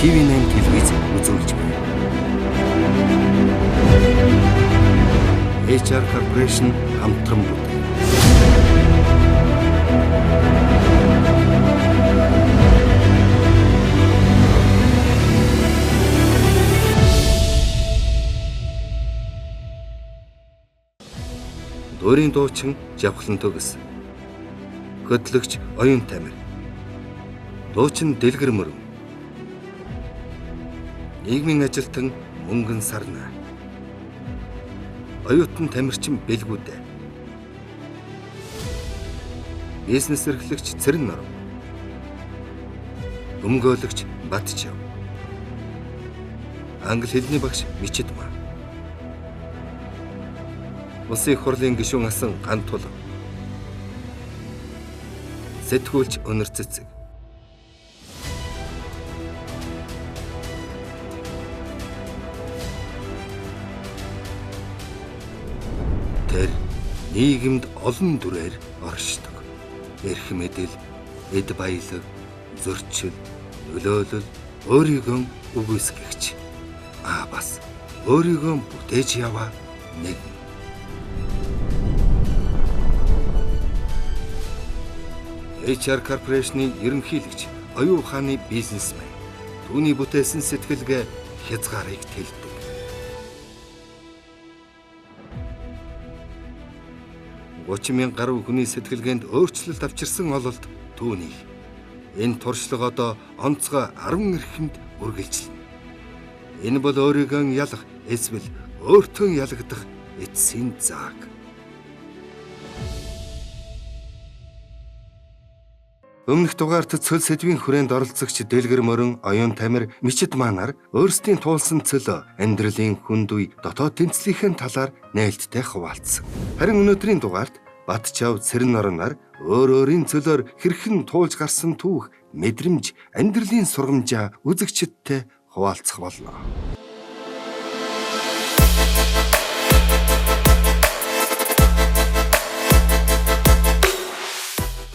TV8 телевиз үзүүлж байна. HR Corporation хамтран бүтээн. Дуурийн дуучин Жавхлан төгс. Хөтлөгч Оюун Тамир. Дуучин Дэлгэр Мөрөн. Нийгмийн ажилтан Мөнгөн Сарна. Оюутан Тамирчин Бэлгүүдэ. Бизнес эрхлэгч Цэрэн Норов. Өмгөөлөгч Батчав. Англи хэлний багш Мичэд Маа. Улсын их хурлын гишүүн асан Ган Тулга. Сэтгүүлч Өнөр Цэцэг. Тэр нийгэмд олон дүрээр оршдог. Эрх мэдэл, эд баялаг, зөрчил, нөлөөлөл, өөрийгөө үгүйсгэгч. Бас өөрийгөө бүтээж яваа нэг. HR Corporation-ийн ерөнхийлөгч Оюун ухааны бизнесмен. Түүний бүтээсэн сэтгэлгээ хязгаарыг тэлдэг. $30,000 гаруй хүний сэтгэлгээнд өөрчлөлт авчирсан ололт түүнийг. Энэ туршлага одоо онцгой 10 эрхэнд үргэлжилнэ. Энэ бол өөрийгөө ялах эсвэл өөртөө ялагдах эцсийн зааг. Өмнөх дугаарт цөл сэдвийн хүрээнд оролцогч Дэлгэр Мөрөн, Оюун Тамир, Мичэд Маа нар өөрсдийн туулсан цөл амьдралын хүнд үе дотоод тэнцлийнхэн талаар нээлттэй хуваалцсан. Харин өнөөдрийн дугаарт Батчав, Цэрэн Норон нар өөр өөрийн цөлөөр хэрхэн туулж гарсан түүх, мэдрэмж, амьдралын сургамжаа үзэгчидтэй хуваалцах болно.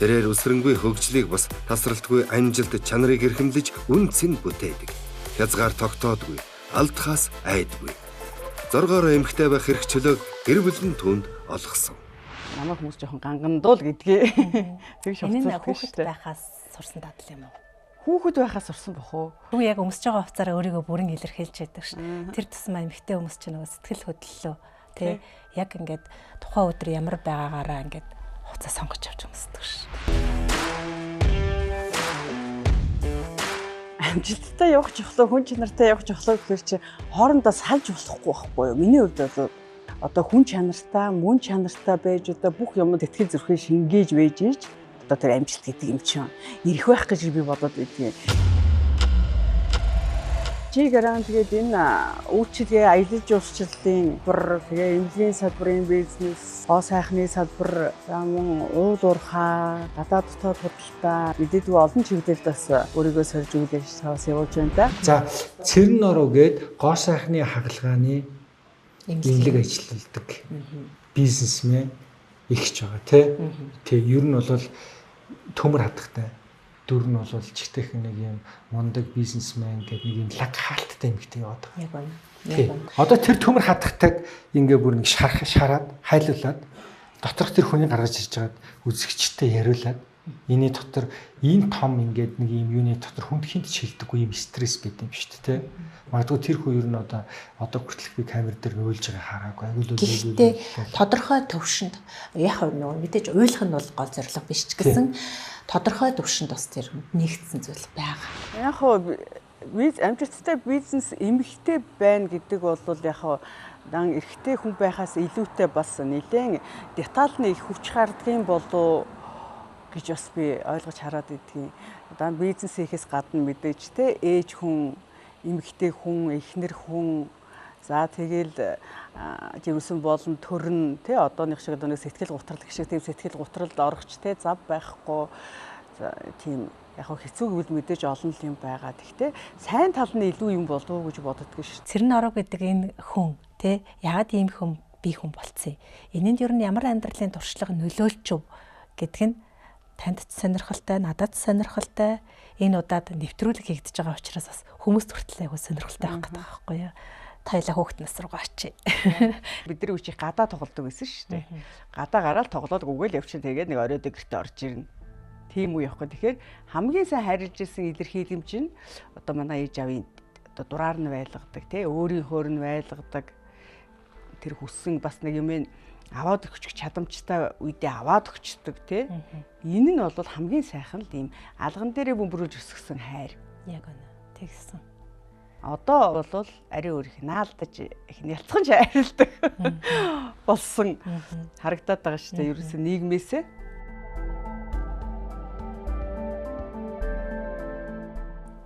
Тэрээр өсрөнгүй хөгжлийг бас тасралтгүй амжилт чанарыг эрхэмлэж үнцэн бүтээдэг. Хязгаар тогтоодгүй, алдхаас айдгүй. Зоргоор эмхтэй байх хэрэг чөлөөг гэр бүлийн түнд олгосон. Намайг хүмүүс жоохон гангандуул гэдгээ. Тэг шавцсан хүүхэд байхаас сурсан дадал юм уу? Хүүхэд байхаас сурсан бох уу? Хүн яг өмсөж байгаа хувцаараа өөрийгөө бүрэн илэрхийлж яадаг ш. Тэр тусмаа эмхтэй хүмүүс ч нөгөө сэтгэл хөдлөлөө тий яг ингээд тухайн өдөр ямар байгаагаараа ингээд хуцаа сонгож авч өмсдөг ш. Амжилттай явах жохлоо, хүн чанартай явах жохлоо гэхээр чи хоорондоо салж болохгүй байхгүй юу? Миний хувьд бол одоо хүн чанартай, мөн чанартай байж одоо бүх юмд итгэл зүрхээ шингээж байж ийж одоо тэр амжилт гэдэг юм чинь ирэх байх гэж би бодоод байдгийн. Чи гараан тэгээд энэ үйлчлэгээ аялал жуулчлалын бүр тэгээ эмнэлгийн салбарын бизнес, хоо сайхны салбар, мөн уул уурхай, гадаад дотоод худалдаа мэдээдгүй олон чиглэлд бас өөрийгөө сольж өгүүлж явуулж байна да. За Цэрэн Норов гээд гоо сайхны хагалгааны эмнэлэг ажилладаг бизнесмен ихч байгаа тий. Ер нь бол төмөр хатгатай. Дүр нь бол чигтэйх нэг юм мундаг бизнесмен гэдэг нэг юм лаг хаалттай эмэгтэй яваад байгаа. Яг байна. Одоо тэр төмөр хатгатайг ингээ бүр нэг шараад хайлуулад доторх тэр хүний гаргаж ирж байгаад үзэгчтэй яриулаад энэ дотор энэ том ингээд нэг юм юуны дотор хүнд хинт шилдэггүй юм стресс гэдэг юм шүү дээ тий. Магадгүй тэр хүн ер нь одоо хүртэлх би камер дээр нөөлж байгаа хараагүй. Гэхдээ тодорхой төвшөнд яг нөгөө мэдээж уйлах нь бол гол зорилго биш ч гэсэн тодорхой төвшөнд бас тэр нэгдсэн зүйл байгаа. Яг хөө амжилттай бизнес эмэгтэй байна гэдэг бол яг хөө дан эрэгтэй хүн байхаас илүүтэй бас нэлээд детальны их хүч хардгийн болов гэж бас би ойлгож хараад идэгин. Одоо бизнес хийхээс гадна мэдээж те ээж хүн, эмэгтэй хүн, эхнэр хүн, за тэгэл жирэмсэн болон төрн те одооных шиг одоо нэг сэтгэл гутрал гэх шиг тийм сэтгэл гутралд орохч те зав байхгүй тийм яг хэцүү гэвэл мэдээж олон юм байгаа. Гэхдээ сайн тал нь илүү юм болов уу гэж боддог ш. Цэрэн Норов гэдэг энэ хүн те яагаад ийм хүн би хүн болцсон. Энэнд ер нь ямар амьдралын туршлага нөлөөлч вэ гэдг нь танд ч сонирхолтой, надад ч сонирхолтой. Энэ удаад нэвтрүүлэг хийгдэж байгаа учраас бас хүмүүст хүртэл айгүй сонирхолтой байх гэдэг байхгүй юу? Та хоёлаа хүүхэд нас руу очие. Бидний үчиг гадаа тоглодог гэсэн шүү дээ. Гадаа гараад тоглоод үгээл явчихын тэгээд нэг оройд гэртээ орж ирнэ. Тийм үү явахгүй. Тэгэхээр хамгийн сайн харилж исэн илэрхийлэмж нь одоо манай ээж авийн одоо дураар нь байлгадаг тий өөрийнхөөр нь байлгадаг тэр хүссэн бас нэг юм аваад өгчих чадамжтай үедээ аваад өгчдөг тий. Энэ нь бол хамгийн сайхан л ийм алган дээрээ бөмбөрөж өсгсөн хайр. Яг үнэ. Тэгсэн. Одоо бол ари өөр их наалдаж их нялцхан хайрладаг болсон харагдаад байгаа шүү дээ. Ерөөсөө нийгмээсээ.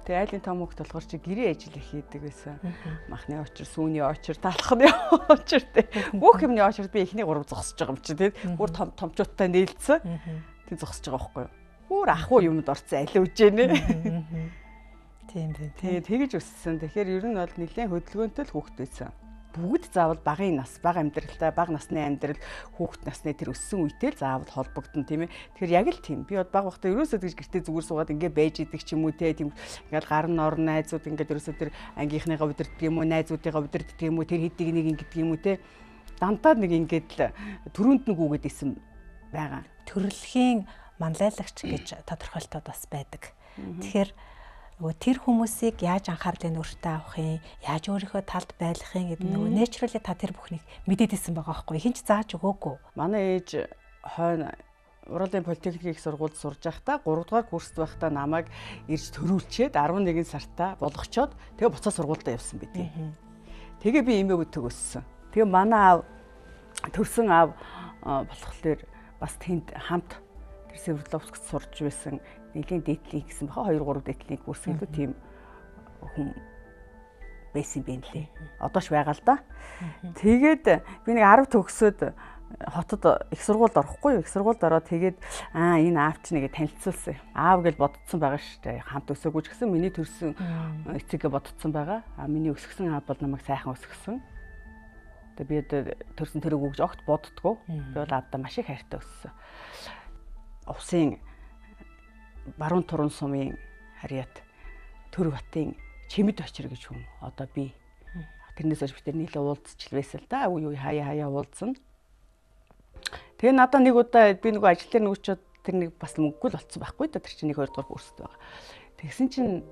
Тэгээ айлын том хөлт болохоор чи гэрээ ажил их хийдэг байсан. Махны очир, сүүний очир, талхны очир тий. Бүх юмны очир би эхний 3 зогсож байгаа юм чи тий. Бүр томчуудтай нээлтсэн. Тий зогсож байгаа байхгүй юу? Бүр ахуу юмд орцсон аль үжээнэ. Тийм байна. Тий тэгэж өссөн. Тэгэхээр ер нь бол нэлээд хөдөлгөөнтэй л хүүхэд байсан. Бүгд заавал багын нас, бага амьдралтай, бага насны амьдрал, хүүхэд насны тэр өссөн үедээ л заавал холбогдно тийм ээ. Тэгэхээр яг л тийм. Би бод бага багтаа ерөөсөө тэгж гэртээ зүгээр суугаад ингээ байж идэг ч юм уу те тийм ингээл гарын орн найзууд ингээ ерөөсөө тэр ангийнхныгаа удирддаг юм уу, найзуудыгаа удирддаг юм уу, тэр хэдийг нэг ингэдэг юм уу те. Дантаа нэг ингээд л төрөнд нэг үгээд исэн байгаа. Төрөлхийн манлайлагч гэж тодорхойлтод бас байдаг. Тэгэхээр тэр хүмүүсийг яаж анхаарлын өөртөө авахын, яаж өөрийнхөө талд байлгахын гэдэг нөгөө naturally та тэр бүхнийг мэдээд исэн байгаа байхгүй хинч зааж өгөөгүй. Манай ээж хойно Уралын политехникийн их сургуульд сурж байхдаа 3 дугаар курст байхдаа намайг ирж төрүүлчихэд 11 сартаа болгочоод тэгээ буцаа сургуультай явсан бидгийг. Тэгээ би эмээгөө төгссөн. Тэгээ манай аав төрсөн аав болохоор бас тэнд хамт тэр Свердловскт сурж байсан. Нэлийн дээдлийг гэсэн баха 2 3 дээдлийг бүрсгэлөө тийм хүн байсан юм лээ. Одоош байгаа л да. Тэгээд би нэг 10 төгсөөд хотод их сургуульд орохгүй юу? Их сургуульд ороод тэгээд энэ аав ч нэгэ танилцуулсан. Аав гэж бодцсон байгаа шүү дээ. Хамт өсөөгүй ч гэсэн миний төрсөн эцэгээ бодцсон байгаа. Миний өсгсөн аав бол намайг сайхан өсгсөн. Тэгээд би төрсөн тэрэг өгж огт боддгоо. Би бол аавдаа маш их хайртай өссөн. Усын баруун туран сумын харьяат Төр батын Чимэд очир гэж хүн одоо би тэрнээс хойш битэр нийлээ уулзчихл байсан л да үе хаяа уулзсан. Тэгээ надаа нэг удаа би нөгөө ажил дээр нөгөөчөд тэр нэг бас мөнгөгүй л болцсон байхгүй да тэр чинь 1 2 дугаар курст байгаа. Тэгсэн чинь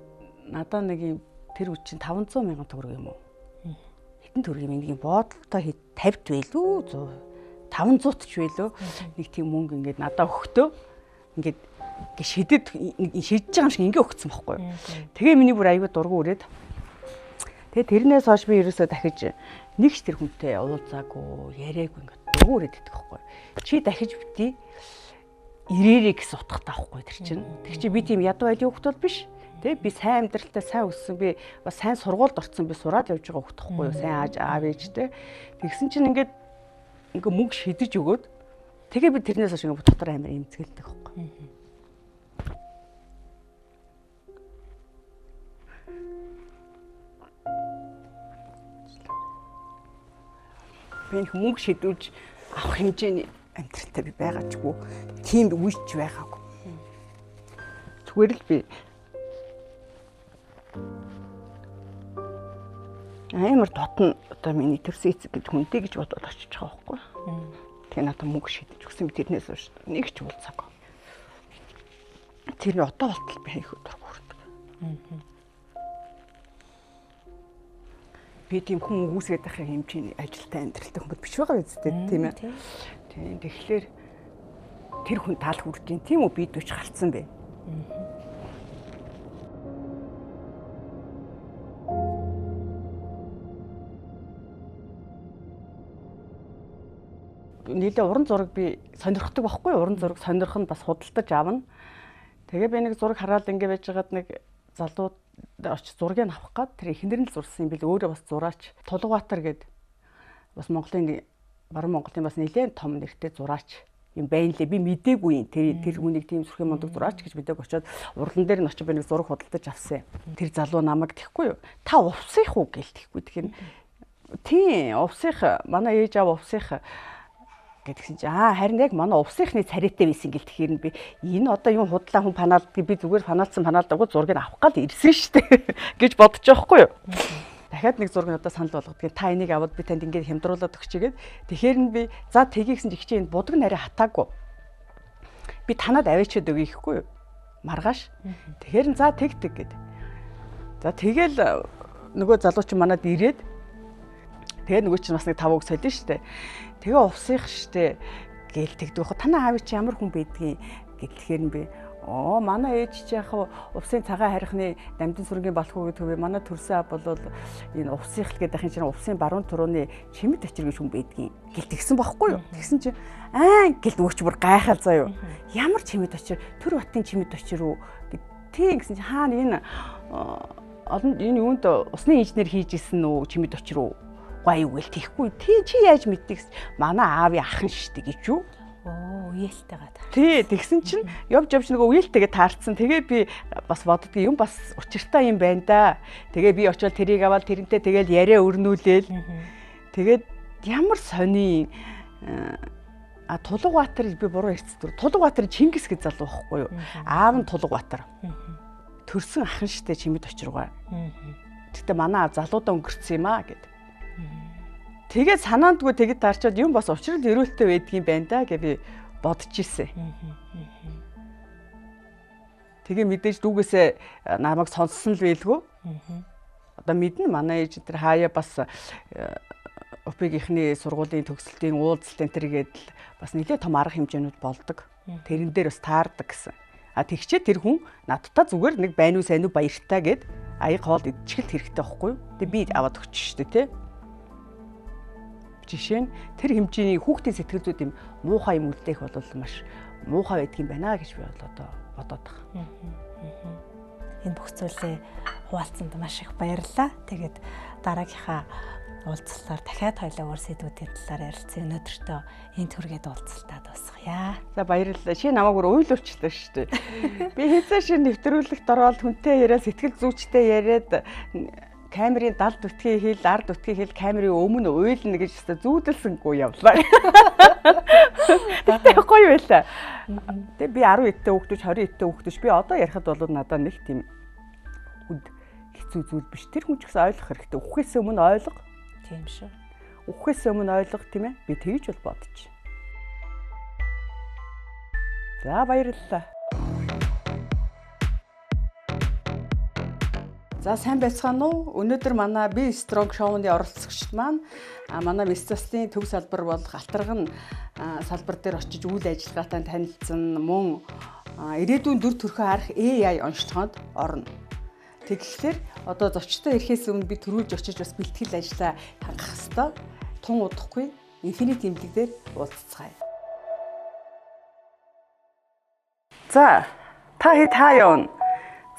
надаа нэг юм тэр үе чинь 500 мянган төгрөг юм уу? Хэдэн төгрөг юм нэг боодлолтой 50 байлгүй 500 ч байлгүй нэг тийм мөнгө ингээд надаа өгтөө ингээд шидэд шидэж байгаа юм шиг ингээ өгцсөн байхгүй юу. Тэгээ миний бүр аягүй дургу өрөөд. Тэгээ тэрнээс хойш би ерөөсөө дахиж нэг ч тэр хүнтэй уулзаагүй, яриаггүй ингээ дургу өрөөд идэх байхгүй юу. Чи дахиж битий ирээрээ гэсэн утгатай байхгүй тэр чинь. Тэг чи би тийм ядуу айлын хөлт бол биш. Тэ би сайн амьдралтай сайн өссөн би бас сайн сургуульд орсон би сураад явж байгаа хөлт байхгүй юу. Сайн аав ээжтэй. Тэгсэн чинь ингээ мөнгө шидэж өгөөд тэгээ би тэрнээс хойш ингээ дотор амар эмзгэлдэг байхгүй юу. Би мөнгө шидүүлж авах хэмжээний амьдралтай би байгаачгүй тийм үеч байгаагүй. Зүгээр л би амар дотн одоо миний төрсөн эцэг гэж хүнтэй гэж бодоод очиж байгаа байхгүй. Тэгээ надад мөнгө шидэж өгсөн би тэрнээс хойш нэг ч уулзаагүй. Тэр одоо болтол би их дург хүрдэг. Би тийм хүн үүсгээд байх хэмжээний ажилтай амьдралтай хүмүүс биш байгаа биз дээ тийм ээ. Тийм тэгэхээр тэр хүн тал хүрж ин тийм үү би дүүч галцсан бэ. Нийлээ уран зураг би сонирхдаг байхгүй уран зураг сонирх нь бас худалдаж авна. Тэгээ би нэг зураг хараад ингэ байж байгаад нэг залуу очиж зургийг авах гад тэр эхнэр нь л зурсан юм бил өөрөө бас зураач Тулгабаатар гээд бас Монголын баруун Монголын бас нэлээд том нэртэй зураач юм байна лээ би мдээгүй тэр хүнийг тийм сүрхэн мондог зураач гэж бидэг очиод урлан дээр нь очиж би нэг зураг худалдаж авсан. Тэр залуу намайг тэхгүй юу та увсих уу гээл тэхгүй тэгэхээр тийм увсих манай ээж аав увсих Гэдгсэн чи харин яг манай увсынхны царайтай байсан гэл тэгэхээр би энэ одоо юм худлаа хүн панаалдгийг би зүгээр панаалдаггүй зургийг авах гал ирсэн шүү дээ гэж бодож байгаа хгүй юу. Дахиад нэг зургийг одоо санал болгодгийг та энийг аваад би танд ингээд хямдруулаад өгчигээд тэгэхээр нь би за тгийгсэн чи хичээ энэ будаг нарийн хатаагүй. Би танад аваачаад өгье гэхгүй юу. Маргааш. Тэгэхээр нь за тэг гэд. За тэгэл нөгөө залууч манад ирээд тэгээ нөгөө чинь бас нэг 5 үг солино шүү дээ. Тэгээ увсих штэ гээл тэгдэг хөө танаа аав чи ямар хүн байдгийг гэхлэхээр нь би манай ээж чи яг увсын цагаан харихны дамжин сүргийн балхуу гэдэг вэ манай төрсөн бол энэ увсих л гэдэг чинь увсын баруун турууны чимэд очир гэж хүн байдгийг гээл тэгсэн байхгүй юу. Тэгсэн чи гээл нөгөөч бүр гайхал заа юу. Ямар чимэд очир төр батын чимэд очир үү тийм гэсэн чи хаана энэ олон энэ юунд усны инженер хийж исэн үү чимэд очир үү гай юу гээл тийхгүй чи яаж мэддэг манай аавын ахын штэ гэж юу. Үеэлтэйгээ таа. Тий, тэгсэн чинь явж нөгөө үеэлтэйгээ таарцсан. Тэгээ би бас боддгийн юм бас учиртай юм байна да. Тэгээ би очиод тэрийг аваад тэрнтэй тэгэл яриа өрнүүлээл. Тэгээд ямар сони Тулгабаатар би буруу ярьцдаг. Тулгабаатар Чингис гэж залуу байхгүй юу? Аав нь Тулгабаатар. Төрсөн ахын штэ чимэд очиргаа. Гэтэ манай залуудаа өнгөрцсөн юм аа гэд. Тэгээд санаандгүй тэгэд таарчаад юм бас учрал өрөөлтөй байдгийн байна да гэж би бодож ирсэн. Тэгээ мэдээж дүүгээсээ намайг сонссон л байлгүй. Одоо мэднэ манай ээж тэр хаяа бас ОП-ийнхний сургуулийн төгсөлтийн уулзалт энэ төр гэдэл бас нэлээд том арга хэмжээнүүд болдог. Тэрэн дээр бас таардаг гэсэн. Тэгчээ тэр хүн надтай зүгээр нэг байна уу сайн уу баяртай гэд аяг хоол идчихэл хэрэгтэй байхгүй юу? Тэгээ би аваад өгч штэ тий. Жишээ нь тэр хэмжээний хүүхдийн сэтгэл зүйд юм муухай юм үлдээх бол маш муухай байдгийн байна гэж би одоо бодоод байгаа. Энэ бүх зүйлээ хуваалцсанд маш их баярлалаа. Тэгээд дараагийнхаа уулзалтаар дахиад хоёлаа өөр сэдвүүдийн талаар ярилцсан. Өнөөдөртөө энэ төргээд уулзалтаа дуусгая. За баярлалаа. Чи намайг уйлуулчлаа шүү дээ. Би хэзээ шин нэвтрүүлэгт ороод хүнтэй яриад сэтгэл зүйчтэй яриад камерын далд үтгий хэл, ард үтгий хэл камерын өмнө уйлна гэж өстө зүүдэлсэнгүй явлаа. Тэгтээ гоё байлаа. Тэгээ би 10 эдтэй хүүхдүүч 20 эдтэй хүүхдүүч би одоо ярихад бол надад нэг тийм үд хэцүү зүйл биш. Тэр хүн ч гэсэн ойлгох хэрэгтэй. Үхээс өмнө ойлго. Тийм шүү. Үхээс өмнө ойлго тийм ээ. Би тэгж бол бодож. За баярлалаа. За сайн байцгаана уу? Өнөөдөр манай Би Strong Show-ны оролцогчд маань манай Мисцастын төв салбар болох Алтарган салбар дээр очиж үйл ажиллагаатай танилцсан мөн ирээдүйн дүр төрхөө харах AI онцлогоонд орно. Тэгэхээр одоо зочдтой ирэхээс өмнө би төрүүлж очиж бас бэлтгэл ажиллаа хангах ёстой. Тун удахгүй Infinity имлэг дээр уулзцгаая. За та хэд хаа явна?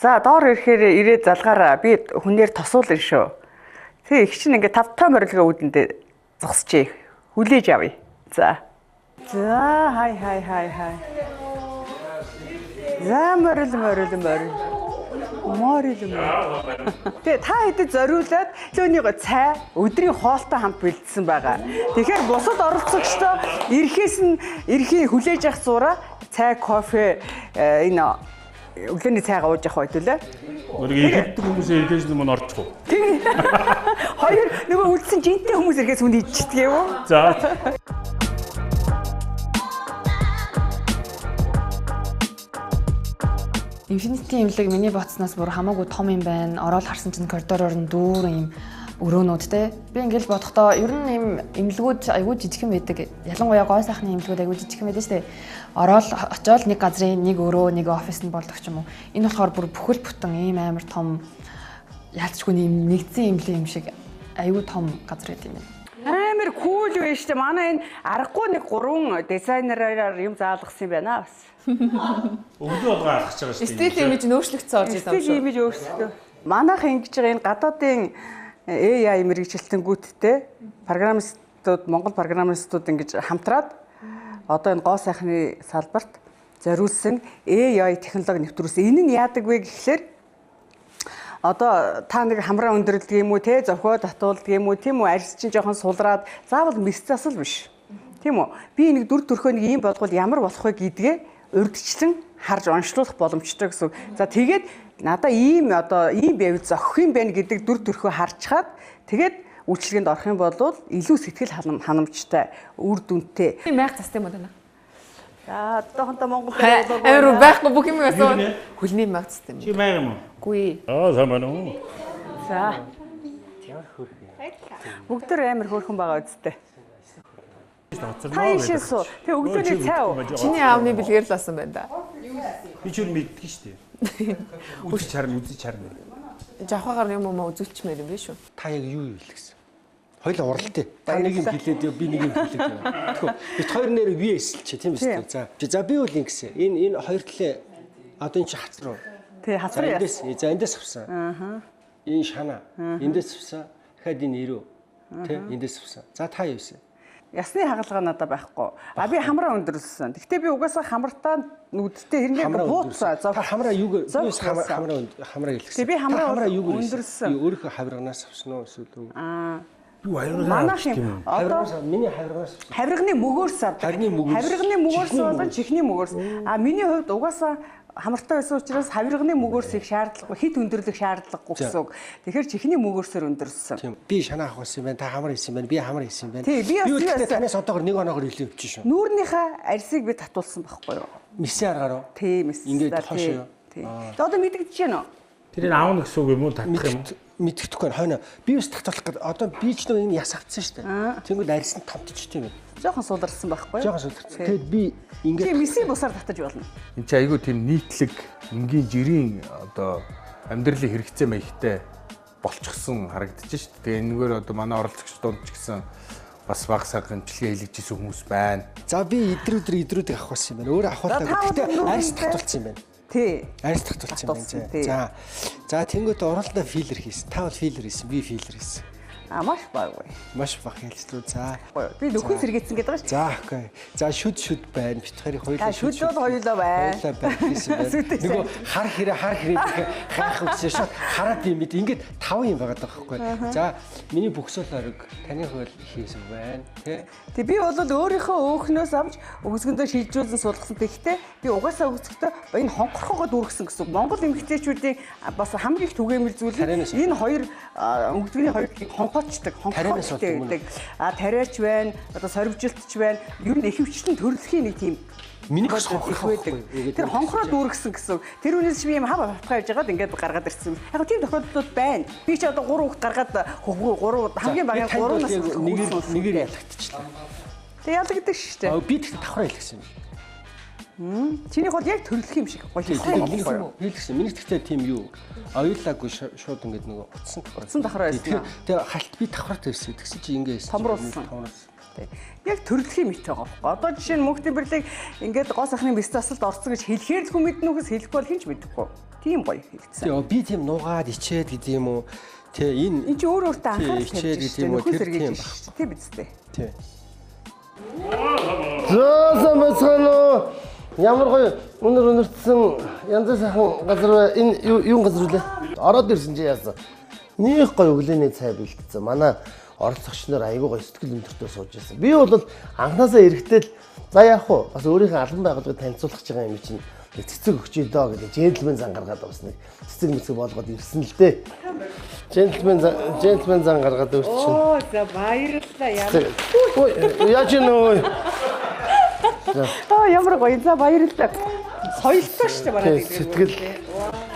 За доор ирэхээр ирээд залгаараа би хүнээр тосуулна шүү. Тэгээ их чинь ингээд 5 том морилгоо үүдэндээ зогсчихъя. Хүлээж авъя. За. За хай. За морил. Тэгээ та хэдэд зориулаад лөөнийг цай өдрийн хоолтой хамт бэлдсэн байгаа. Тэгэхээр бусад оролцогчдоо ирэхийн хүлээж авах зураа цай, кофе энэ өглөөний цайгаа ууж явах байт үлээ. Өөрийгөө ихэддэг хүмүүсээ иргээж юм орчих уу? Тийм. Хоёр нөгөө үлдсэн жинтэй хүмүүс иргээс хүн идчихдэг юм уу? За. Infinity имлэг миний бодсноос бүр хамаагүй том юм байна. Ороод харсан чинь коридороор нь дүүрэн юм өрөөнүүд те. Би ингээл бодохдоо ер нь юм имлгүүд айгүй жижигхэн байдаг. Ялангуяа гой сайхны имлгүүд айгүй жижигхэн байдаг шүү дээ. Ороод очиод нэг газрын нэг өрөө, нэг оффис нь болдог ч юм уу. Энэ болохоор бүр бүхэл бүтэн ийм амар том яалтчгүй юм нэгдсэн имлэг юм шиг айгүй том газар гэдэг юм байна. Амар кул үү штэ. Манай энэ аргагүй нэг 3 дизайнераар юм заалгасан юм байна бас. Өвдөө болгоо алхаж байгаа шүү дээ. Стил имиж нөөцлөгдсөн орж ирсэн шүү. Стил имиж өөрчлөлтөө. Манайх ингэж байгаа энэ гадаадын AI мэрэгжилтэнгүүдтэй программистууд, Монгол программистууд ингэж хамтраад одоо энэ гоо сайхны салбарт зориулсан AI технологи нэвтрүүлсэн. Энэ нь яадаг вэ гэхлээр одоо та нэг хамраа өндөрлөдөг юм уу те зохио татуулдаг юм уу тийм үү арьс чинь жоохон сулраад заавал мис засал биш. Тийм үү? Би нэг дүр төрхөө нэг юм болгол ямар болох вэ гэдгээ урьдчилан харж онцлуулах боломжтой гэсэн. За тэгээд надаа ийм байвал зохих юм байна гэдэг дүр төрхөө харчаад тэгээд үйлчлэгэнд орох юм бол илүү сэтгэл ханамжтай, үр дүнтэй. Майх цастай юм байна. За одоохондоо Монгол Амар байхгүй бүх юм байсан. Хөлний майх цастай юм. Чи маяг юм уу? Үгүй. Самаа нөө. За. Бүгд төр амар хөөрхөн байгаа үсттэй. Та ийшээ суу. Тэг өглөөний цай уу? Чиний аавны бэлгээр л асан байна да. Би ч юу мэддэг шүү дээ. Үзэж харна. Жавхагаар юм уу үзүүлчмээр юм биш үү? Та яг юу хэлсэн? Хоёул уралтай. Та нэг юм хэлээд би нэг юм хэлээд байна. Тэгэхгүй бид хоёр нэр ви эсэлчээ тийм үү? За би бол ингэсэн. Энэ хоёр талын одоо энэ чи хацруу. Тий, хацар яа. За эндээс авсан. Энэ шана. Эндээс авсан. Дахиад энэ ирүү. Тэ эндээс авсан. За та юу вэ? Ясны хагалгаа надад байхгүй. Би хамраа өндөрсөн. Гэхдээ би угаасаа хамартаа нүдтэй хэрнээ бууцаа. Та хамраа юу хамраа хэлсэн. Би хамраа юу өндөрсөн. Өөрийнхөө хавирганаас авсан уу эсвэл Юу манайх юм. Одоо миний хавирганаас хавирганы мөгөөс авдаг. Хавирганы мөгөөс болон чихний мөгөөс. Миний хувьд угаасаа хамартай байсан учраас хавирганы мөгөөс их шаардлагагүй, хит өндөрлөх шаардлагагүй гэсэн үг. Тэгэхээр чихний мөгөөсөөр өндөрсөн. Тийм. Би шанаа авах байсан юм байна. Та хамар хийсэн юм байна. Би хамар хийсэн юм байна. Би бас танаас одоогор нэг оноогоор илүү өвчин шүү. Нүүрнийхээ арьсыг би татуулсан байхгүй юу? Мисэн аргаар уу? Тийм. Ингээд хошоо. Тийм. Одоо мэдэгдэж байна уу? Тэр аавна гэсэн үг юм уу татах юм? Мэддэхгүй байна. Хойно би бас татуулах гэдэг. Одоо би ч нэг энэ яс автсан шүү дээ. Тэнгүүд арьс нь томтчихтэй юм. Жохон суларсан байхгүй юу? Жохон суларсан. Тэгэд би ингээд тийм мисийн бусаар татаж болно. Энд чи айгүй тийм нийтлэг энгийн жирийн одоо амьдралын хэрэгцээ маягтай болчихсон харагдаж шүү дээ. Тэгээ энэгээр одоо манай оролцогч дунд ч гэсэн бас баг саг хэмжлэгээ хийлгэж исэн хүмүүс байна. За би идрүүдийг авах болсон юм байна. Өөр авахлаа гэхдээ арьс татуулсан юм байна. Тий. Арьс татуулсан юм байна. За тэнгууд уралдаа филлер хийсэн. Та бол филлер хийсэн, би филлер хийсэн. Маш баггүй. Маш бага хэлцлүү. За. Би нөхөн сэргээсэн гэдэг шүү. За окей. За шүд байна. Бит хоёрын хоёулаа. Шүд бол хоёулаа байна. Хоёулаа байна гэсэн байна. Нөгөө хар хэрэг хаах үгсээ шууд хараад юм бид ингээд 5 юм байгаа байхгүй. За миний бөхсөл ориг таны хөл хийсэн байна. Тэг би бол өөрийнхөө өөхнөөс авч өгсгөндөө шилжүүлэн суулгасан. Тэгэхдээ би угаасаа өгсгөдөө энэ хонхорхоогоо дүүргэсэн гэсэн. Монгол эмэгтэйчүүдийн бас хамгийн их түгээмэл зүйл энэ хоёр өгдөгний хоёр хонхоочдаг. Хонхоочдаг. Тариач байна. Одоо сорвжилтч байна. Ер нь ихэвчлэн төрөлхийн нэг тийм миний хонхорхоо байдаг. Тэр хонхороо дүүргэсэн гэсэн. Тэр үнээс би юм хав батгаа явж байгаад ингээд гаргаад ирсэн. Яг тийм тохиолдлууд байна. Би ч одоо 3 хүүхд гаргаад 3 хамгийн багын 3 нас нэгээр ялагдчихлаа. Тэг ялагддаг шүү дээ. Би тэгт давхраа хэлсэн юм. Чиний хол яг төрөлх юм шиг гоё хэлсэн. Миний тэгтээ тийм юу. Оюулаагүй шууд ингээд нөгөө утсан давхраа байсан. Тэгээ халт би давхраатай байсан. Тэгсэн чи ингээд томруулсан. Яг төрөлхийн мэт байгаа байхгүй. Одоо жишээ нь мөнхтийн бирлийг ингээд гоо сахны бис засалд орсон гэж хэлэхээр л хүн мэднэ үгээс хэлэхгүй бол хинч мэдэхгүй. Тийм гоё хэлсэн. Тэгээ би тийм нуугаад ичээд гэдэг юм уу. Тэ энэ чи өөр өөртөө анхаарал тавьж гэдэг юм уу. Тэр тийм баг. Тийм биз дээ. Тий. Зөөсөн бацгаано. Ямар гоё өнөртсөн янз сайхан газар бай. Энэ юун газар үлээ? Ороод ирсэн чи яасан? Нэг гоё өглөөний цай бэлтгэсэн. Манай оролцогч нар айгүй гоё сэтгэл өндртэй сууж байсан. Би бол анханасаа эрэхтэл за яах вэ? Бас өөрийнхөө албан байгууллагыг танилцуулах гэж байгаа юм чинь цэцэг өгчээ дөө гэдэг джентльмен зан гаргаад бас нэг цэцэг мэцэг болгоод ирсэн л дээ. Джентльмен зан гаргаад өрчин. Оо за баярлалаа ямар. Ой яаж нөө. Ямар гоё за баярлалаа. Соёлтой шүү дээ манай сэтгэл.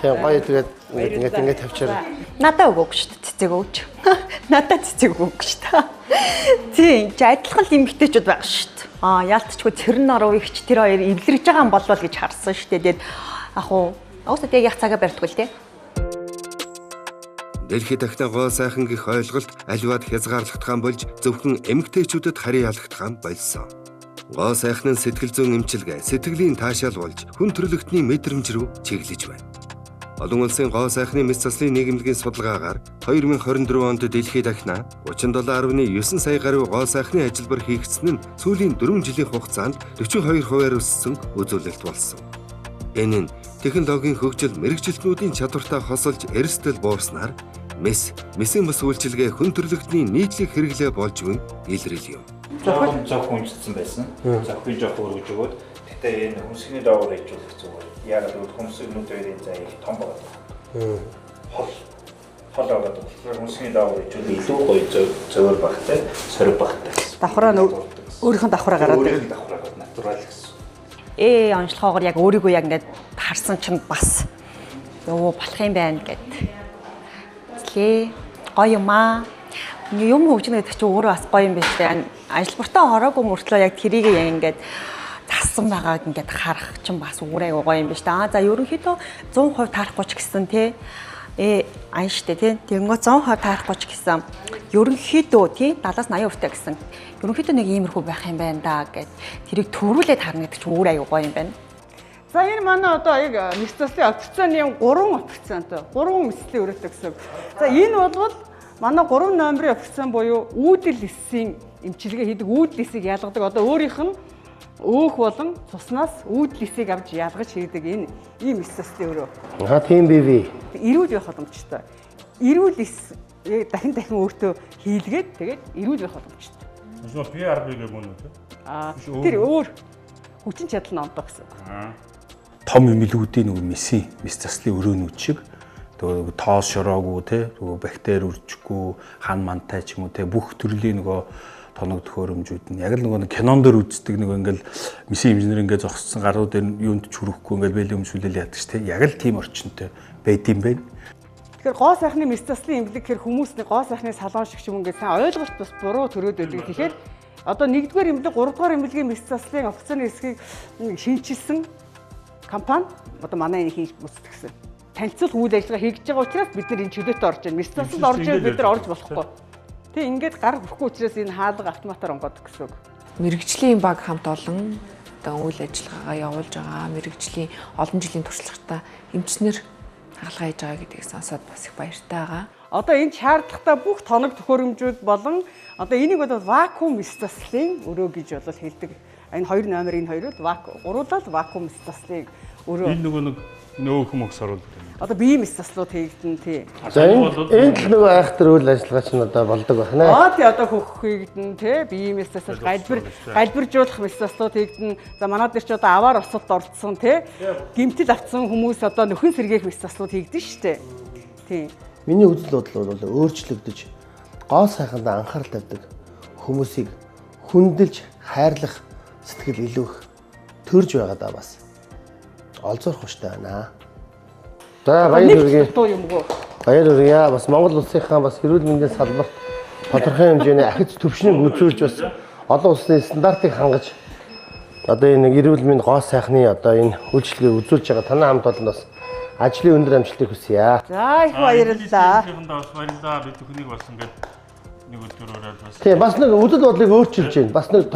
Тийм гоё тэгээд ингээд тавьчаарай. Надаа өгөөг шүү дээ цэцэг өгч. Надаа цэцэг өгөөг шүү дээ. Тийм чи адилхан л эмгтээчүүд байгаа шүү дээ. Яалтчгүй цэрэн оров ихч тэр хоёр эвлэрж байгаа юм болвол гэж харсан шүү дээ. Тэгээд ах уу уусаа яг яг цагаа барьдгүй л дээ. Дэлхийд дахны гоо сайхан гих ойлголт аливаад хязгаарлагдхан болж зөвхөн эмгтээчүүдэд харьяа ялагдхан болсон. Гоо сайхны сэтгэл зүйн эмчилгээ сэтгэлийн таашаал болж хүн төрөлхтний мэдрэмж рүү чиглэж байна. Олон улсын гоо сайхны мэс заслын нийгэмлэгийн судалгаагаар 2024 онд дэлхийд дахна 37.9 сая гаруй гоо сайхны ажилбар хийгдсэн нь сүүлийн 4 жилийн хугацаанд 42% өссөн үзүүлэлт болсон. Энэ нь технологийн хөгжил мэрэгжилтнүүдийн чадвартай хосолж эрсдэл буурснаар месийн бус үйлчилгээ хүн төрөлхтний нийтлэг хэрэглээ болж буй илрэл юм. Зохион хүнжсэн байсан. Зохион жоох өргөж өгөөд гэтээ энэ хүнсний доогоор ижүүлэх зүгээр. Яг л хүнсгнүүд хоёрын зай их том байна. Хол аваад хүнсний доогоор ижүүл илүү гоё зөөр багтай, сорив багтай. Давхраа өөрийнх нь давхраа гараад өөрийнх нь давхраа гараад натурал гэсэн. Онцлогоогоор яг өөрийгөө яг ингээд харсан чинь бас ёо болох юм байна гэд. Злээ гоё юм аа. Юм хөгжнө гэдэг чинь өөрөө бас гоё юм биш үү? Ажилбартаа ороогүй мөртлөө яг тэрийг яг ингээд зассан байгааг ингээд харах чинь бас өөрөө гоё юм биш үү? За ерөнхийдөө 100% таарахгүй ч гэсэн тий айн штэ тий. Тэгэнгүүт 100% таарахгүй ч гэсэн ерөнхийдөө тий 70-80% та гэсэн. Ерөнхийдөө нэг иймэрхүү байх юм байна да гэд тэрийг төрүүлээд харна гэдэг чинь өөрөө гоё юм байна. За энэ манай одоо яг мисцлийн офицерны 3 офицертай 3 мисцлийн өрөөтэй гэсэн. За энэ бол манай 3 номерын офицер буюу үүдэл эсийн эмчилгээ хийдэг үүдэл эсийг ялгадаг. Одоо өөрийнх нь өөх болон цуснаас үүдэл эсийг авч ялгаж хийдэг энэ ийм мисцлийн өрөө. Тийм бив. Ирүүл байх боломжтой. Ирүүл эс дахин өөртөө хийлгээд тэгээд ирүүл байх боломжтой. Зөвхөн PR-ыг юм уу те? Тэр өөр хүчин чадал номдох гэсэн. Том эмэлгүүдийн нөгөө мис заслын өрөөнүүд шиг нөгөө тоос шороогүй те нөгөө бактери үржихгүй хан мантай ч юм уу те бүх төрлийн нөгөө тоног төхөөрөмжүүд нь яг л нөгөө кинон дээр үздэг нөгөө ингээл мисийн инженер ингээд зогссон гарууд дээр юунд ч хүрэхгүй ингээл бэлэн өмсүүлэл яадаг ч те яг л тийм орчинтой байд юм байна. Тэгэхээр гоо сайхны мис заслын эмнэлэг гэхэр хүмүүсний гоо сайхны салон шиг юм ингээд сайн ойлголт бас буруу төрөөд байдаг. Тэгэхээр одоо 1-р эмнэлэг 3-р эмнэлгийн мис заслын офицерны эсхийг шинжилсэн компани одоо манай энэ хийж үзтгсэн. Танилцуулах үйл ажиллагаа хийж байгаа учраас бид нар энэ чөлөөтэй орж байна. Мис засланд орж ирээд бид нар орж болохгүй. Тэг ингээд гар хүрхгүй учраас энэ хаалга автоматар онгоод гэсэн үг. Мэргэжлийн баг хамт олон одоо үйл ажиллагаагаа явуулж байгаа. Мэргэжлийн олон жилийн туршлагатай эмчнэр хаалгаа хийж байгаа гэдгийг сонсоод бас их баяртай байгаа. Одоо энэ шаардлагатай бүх тоног төхөөрөмжүүд болон одоо энийг бол вакуум мис заслын өрөө гэж бол хэлдэг. Энэ 2 номер энэ хоёрууд гуруулаад вакуум мис заслыг өрөө. Энэ нөгөө нэг нөөх мөхс оруулдаг. Одоо бие мис заслууд хийгдэн тий. За энэ л нөгөө айхтар үйл ажиллагаа чинь одоо болдог байна. Тий одоо хөх хийгдэн тий бие мис засал галбиржуулах мис заслууд хийгдэн. За манад дээр ч одоо аваар усад орцсон тий гимтэл авцсан хүмүүс одоо нөхөн сэргээх мис заслууд хийгдэн штэ. Тий. Миний үзэл бодол бол өөрчлөгдөж гоо сайханд анхаарал тавьдаг хүмүүсийг хүндэлж хайрлах сэтгэл илүү их төрж байгаа да бас олзуурах хүчтэй байна. За баяр хүргэе. Баяр хүргэе. Бас Монгол улсынхаа бас эрүүл мэндийн салбарт тодорхой хэмжээний ахиц төвшнийг үзүүлж бас олон улсын стандартыг хангаж одоо энэ эрүүл мэнд гоо сайхны одоо энэ үйлчлэгийг үзүүлж байгаа танай хамт олон бас ажлын өндөр амжилтыг хүсье. За их баярлалаа. Бас баярлалаа. Бид бүхнийг бас ингээд нэг өдөр ороод бас. Тийм бас нэг үзэл бодлыг өөрчилж байна. Бас нэг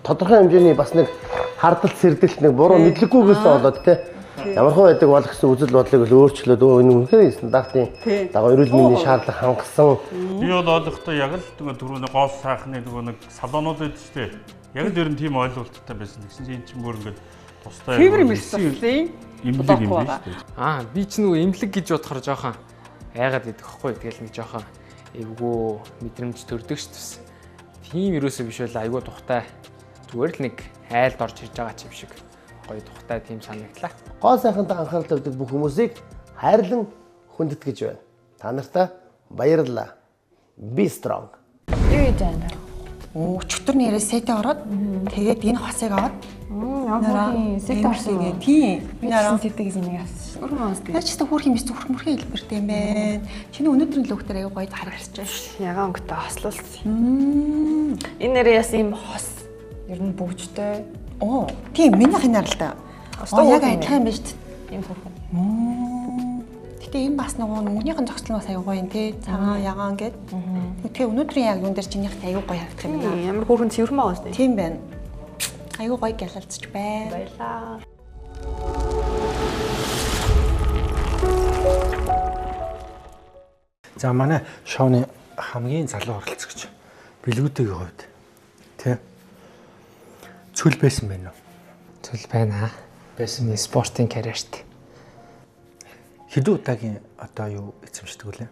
тодорхой хэмжээний бас нэг хардалт сэрдэлт нэг буруу мэдлэггүйгээс болоод те ямархуу байдаг болох гэсэн үзэл бодлыг өөрчлөөд энэ үнэхээр стандартын дагуу эрүүл мэндийн шаардлага хангасан. Би бол ойлгохдоо яг л нөгөө түрүүний гоо сайхны нөгөө нэг салонууд байдаг шүү дээ. Яг л ер нь тийм ойлголттой байсан. Тэгсэн чинь энэ ч мөр ингээд тустай фибр мис заслын эмнэлэг юм биш үү? Би ч нөгөө эмнэлэг гэж бодохоор жоохон айгаад идэх хэвгүй. Тэгэл нэг жоохон эвгүй мэдрэмж төрдөг шүү дээ. Тийм ерөөсөө биш байла айгүй тухтай. Зүгээр л нэг айлд орж ирж байгаа ч юм шиг гоё тухтай тийм санагдлаа. Гоо сайханд анхаарал тавьдаг бүх хүмүүсийг хайрлан хүндэт гэж байна. Та нартай баярлалаа. Be strong. Юу гэж байна? Өчтөр нэрээ сэтэ ороод тэгээд энэ хосыг аваад Яагаад сэтэ орсон? Тийм. Би нараа сэтэ гэсэн нэг авсан. Өргөн онцтой. Яаж ч хүүрх юм биш зүрх мөрхийн хэлбэртэй юм байна. Чиний өнөөдрийн лөгтөр аяга гоё харагдаж байна шүү. Ягаан өнгөтэй хослуулсан. Энэ нэрээ яс юм хос. Ер нь бөвчтэй. Оо, тийм миний хинаар л да. Яг адилхан биш юм хөрхөн. Гэтэ энэ бас нөгөө нөгөөнийх нь зогслон бас аяга гоё юм те. Цагаан ягаан гэд. Тэгээ өнөөдрийн яг юун дээр чинийх аяга гоё харагдах юм байна. Ямар хөрхөн цэвэрмээ байна шүү. Тийм байна. Аяга гоё гялалцч байна. Баярлаа. За манай шоуны хамгийн залуу оролцогч бэлгүүдийн хувьд тий цөл байсан байна уу? Цөл байна. Байсан спортын карьерт. Хэдэн удаагийн одоо юу эзэмшдэг үлээ?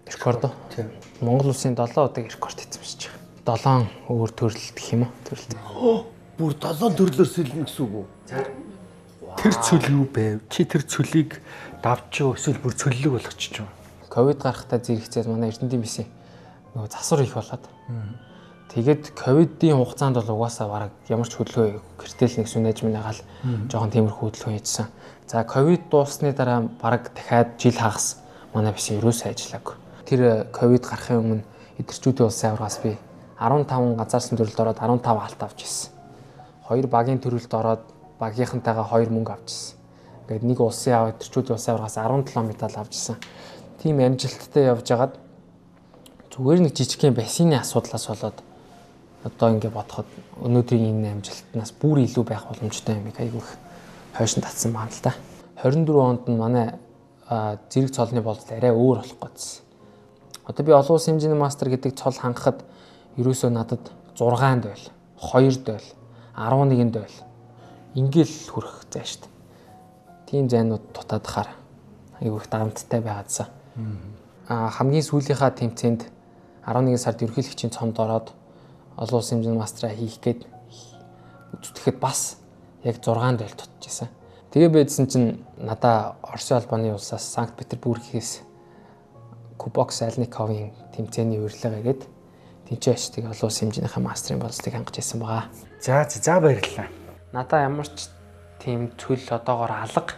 Рекорд. Тийм. Монгол улсын 7 удаагийн рекорд эзэмшиж байгаа. 7 өөр төрөл гэх юм уу? Төрөл. Бүр 7 төрлөөр сэлнэ гэсэн үг үү? Тэр цөл юу байв? Чи тэр цөлийг давчуу эсвэл бүр цөллөг болгочих юм. Ковид гарахтаа зэрэгцээд манай Эрдэнэтийн бисийн нөгөө засвар их болоод. Тэгээд ковидын хугацаанд бол угаасаа бараг ямар ч хөдөлгөөн гэртэл нэг сүнэжмэн агаал жоохон тиймэрхүү хөдөлгөөн хийжсэн. За ковид дуусны дараа бараг дахиад жил хагас манай бис ерөөсөө ажиллаагүй. Тэр ковид гарахын өмнө эдгэрчүүдийн улсын аваргаас би 15 ганцаарсан төрөлд ороод 15 алт авч ирсэн. 2 багийн төрөлд ороод багийнхантайгаа 2 мөнгө авч ирсэн. Ингээд нэг улсын эдгэрчүүдийн улсын аваргаас 17 медаль авч ирсэн. Тийм амжилттай явж хагаад зүгээр нэг жижигхэн бассейны асуудлаас болоод одоо ингээд бодоход өнөөдрийн энэ амжилтнаас бүр илүү байх боломжтой юм айгүйх хойшин татсан байна л да. 24 онд нь манай зэрэг цолны боловсрол арай өөр болох гэсэн. Одоо би олон улсын хэмжээний мастер гэдэг цол хангахад ерөөсөө надад 6-нд байл, 2-д байл, 11-нд байл. Ингээл хүрэх зай шүү дээ. Тийм зайнууд дутаадахаар айгүйх дагамттай байгаадсан. Хамгийн сүүлийнхаа тэмцээнд 11 сард ерөнхийлөгчийн цомд ороод олон улсын хэмжээний мастраа хийх гээд үзтгэхэд бас яг 6-нд байл тутчихсан. Тэгээ байдсан чинь надаа Оросын албаны улсаас Санкт Петербургээс Кубок Сальниковын тэмцээний урилга гээд тэнцээ очтыг олон улсын хэмжээнийхээ мастрын болцлыг хангаж ирсэн байгаа. За баярлалаа. Надаа ямар ч тийм цөл одоогоор алга.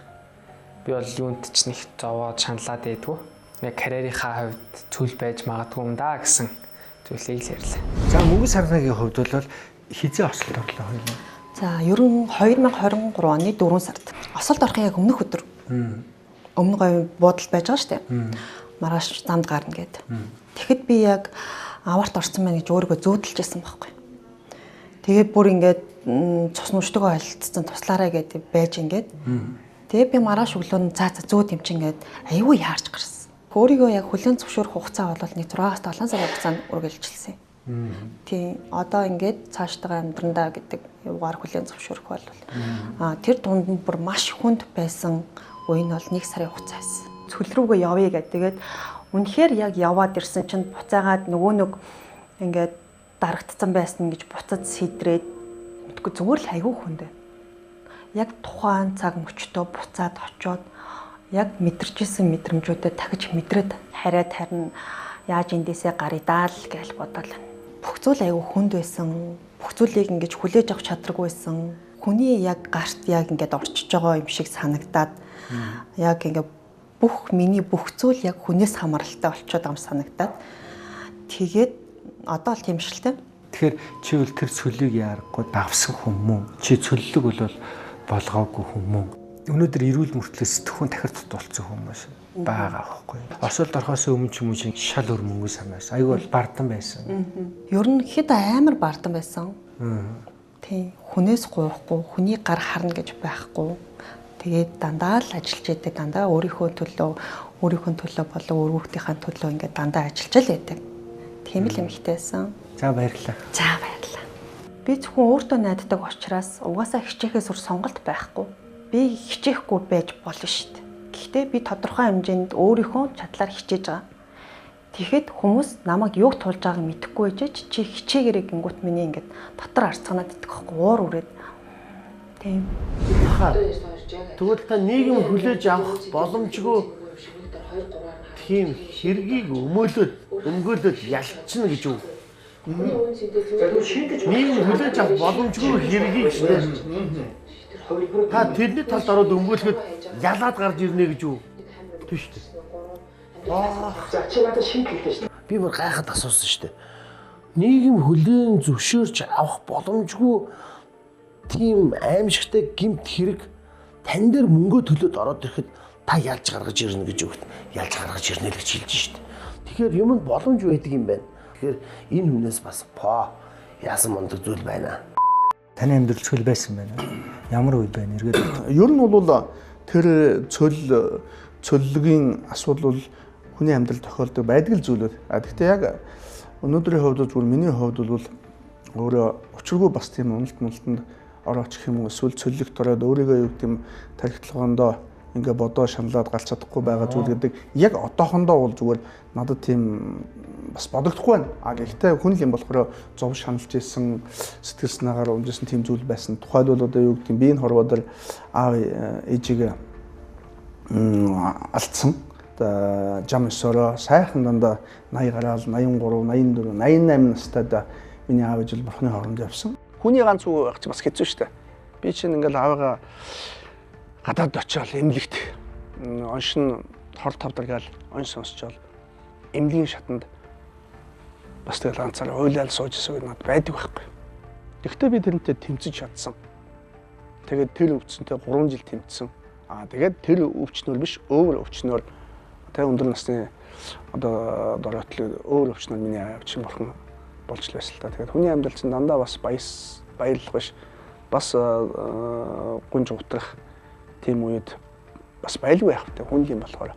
Би бол юунд ч нэг зовоод шаналаад байдгүй. Яг карьерийнхаа хувьд цөл байж магадгүй юм да гэсэн зүйлийг л ярьлаа. За мөнгө сарнагийн хувьд бол хизээ осолд орлоо хоёул. За ер нь 2023 оны 4 сард осолд орохын яг өмнөх өдөр. Өмнө говь буудал байж байгаа шүү дээ. Маргааш замд гарна гэд. Тэгэхэд би яг аварт орсон байна гэж өөрийгөө зөөдөлж байсан байхгүй. Тэгээд бүр ингээд цус нүчтэйгээ ойлцсон туслаарай гэдэг байж ингээд. Тэгээд би маргааш өглөө нь за зөөд юм чинь ингээд аюу яарч гарсан. Өөрийгөө яг хүлэн зөвшөөрөх хугацаа бол нэг 6-7 сарын хугацаанд үргэлжилсэн. Тийм одоо ингээд цаашдаа амьдрандаа гэдэг юугаар хүлэн зөвшөөрөх бол тэр дунд нь бүр маш хүнд байсан үе нь бол 1 сарын хугацаа байсан. Цөл рүүгээ явъя гэдэг. Тэгээд үнэхээр яг яваад ирсэн чинь буцаагаад нөгөө нэг ингээд дарагдсан байсан гэж буцаад сэтрээд мэдгүй зүгээр л айгүй хүндэ. Яг тухайн цаг мөчтөө буцаад очиод яг мэдэрчсэн мэдрэмжүүдэд дахиж мэдрээд харин яаж эндээсээ гаридаа л гэж бодоод бүх зүйл айгүй хүнд байсан. Бүх зүйлийг ингэж хүлээж авах чадраггүй байсан. Хүний яг гарт яг ингэж орчиж байгаа юм шиг санагдаад яг ингэ миний бүх зүйл яг хүнээс хамааралтай болчиход ам санагдаад тэгээд одоо л тийм шилтэй. Тэгэхээр чи бол тэр цөлийг яарахгүй давсан хүн мөн? Чи цөллөг бол болгоогүй хүн мөн? Өнөөдөр эрүүл мөртлөө сэтгхүүн тахирт болсон хүмүүс байгаа байхгүй. Осолд орохоос өмнө ч юм уу шал өр мөнгө санаас. Айгүй бол бардан байсан. Ер нь хэд амар бардан байсан. Тийм. Хүнээс гоохгүй, хүний гар харна гэж байхгүй. Тэгээд дандаа л ажиллаж идэг, дандаа өөрийнхөө төлөө болон өөр хүүхдийнхээ төлөө ингээд дандаа ажиллаж л байдаг. Тийм л эмэгтэйсэн. За баярлалаа. За баярлалаа. Би зөвхөн өөртөө найддаг учраас угаасаа хичээхээс өөр сонголт байхгүй. Би хичээхгүй байж болно шүү дээ. Гэхдээ би тодорхой хэмжээнд өөрийнхөө чадлаар хичээж байгаа. Тэгэхэд хүмүүс намайг юуг тулж байгааг мэдэхгүй байж чи хичээгээрэй гингүүт миний ингээд дотор арцганаад идэх байхгүй уур үрээд. Тийм. Тэгвэл та нийгэм хүлээж авах боломжгүй тийм хэргийг өмгөөлөд ялчна гэж үү? Нийгэм хүлээж авах боломжгүй хэргийг та тэрний талд ороод өмгөөлөхөд ялаад гарч ирнэ гэж үү? Тийм шүү дээ. За чи надад шинэ хэлсэн шүү дээ. Би бүр гайхаад асуусан шүү дээ. Нийгэм хүлээн зөвшөөрч авах боломжгүй тийм аимшигтай гэмт хэрэг тань дээр мөнгө төлөөд ороод ирэхэд та ялж гаргаж ирнэ гэж өгт. Ялж гаргаж ирнэ л гэж хэлж шүү дээ. Тэгэхээр юмд боломж байдаг юм байна. Тэгэхээр энэ хүнээс бас яасан мундаг зүйл байна. Таны амьдрал цөл байсан байна. Ямар үед байна эргээд. Ер нь бол тэр цөллөгийн асуудал бол хүний амьдрал тохиолдог байдаг л зүйлүүд. Гэхдээ яг өнөөдрийн хувьд зүгээр миний хувьд бол өөрөө учиргүй бас тийм уналтанд орооч гэх юм уу эсвэл цөллөгт ороод өөрийгөө юу гэм тархитлагоондоо ингээ бодоо шаналаад гарч чадахгүй байгаа зүйл гэдэг яг одоохондоо бол зүгээр надад тийм бас бодогдохгүй байна. А гэхдээ хүн л юм болохоор зов шаналж исэн сэтгэл санаагаар унжсэн тийм зүйл байсан. Тухайлбал одоо юу гэдэг юм би энэ хорвоо дээр аав ээжигээ алдсан. Одоо жам өсөрөө сайхан дандаа 80 гараал 83, 84, 88 настайд миний аав ээж бурхны хооронд явсан. Хүний ганц үг байх чи бас хэцүү шүү дээ. Би чинь ингээл аавыгаа гадаад очиод эмнэлэгт оншин хор тавдаргаал онш сонсчоод эмнэлгийн шатанд бас тэгэл ганцаараа уйлал сууж ирсэн гэдэг надад байдаг байхгүй. Тэгвэл би тэрнтэй тэмцэж чадсан. Тэгээд тэр өвчнөд 3 жил тэмцсэн. Тэгээд тэр өвчнөр биш өөр өвчнөр тэ өндөр насны одоо дороотлоо өөр өвчнөр миний авчин бурхан болж л байсан л та. Тэгээд хүний амьдрал чинь дандаа бас баярлах биш бас гүнж утрах тийм үед бас байлгүй байх хэрэгтэй хүн юм болохоор.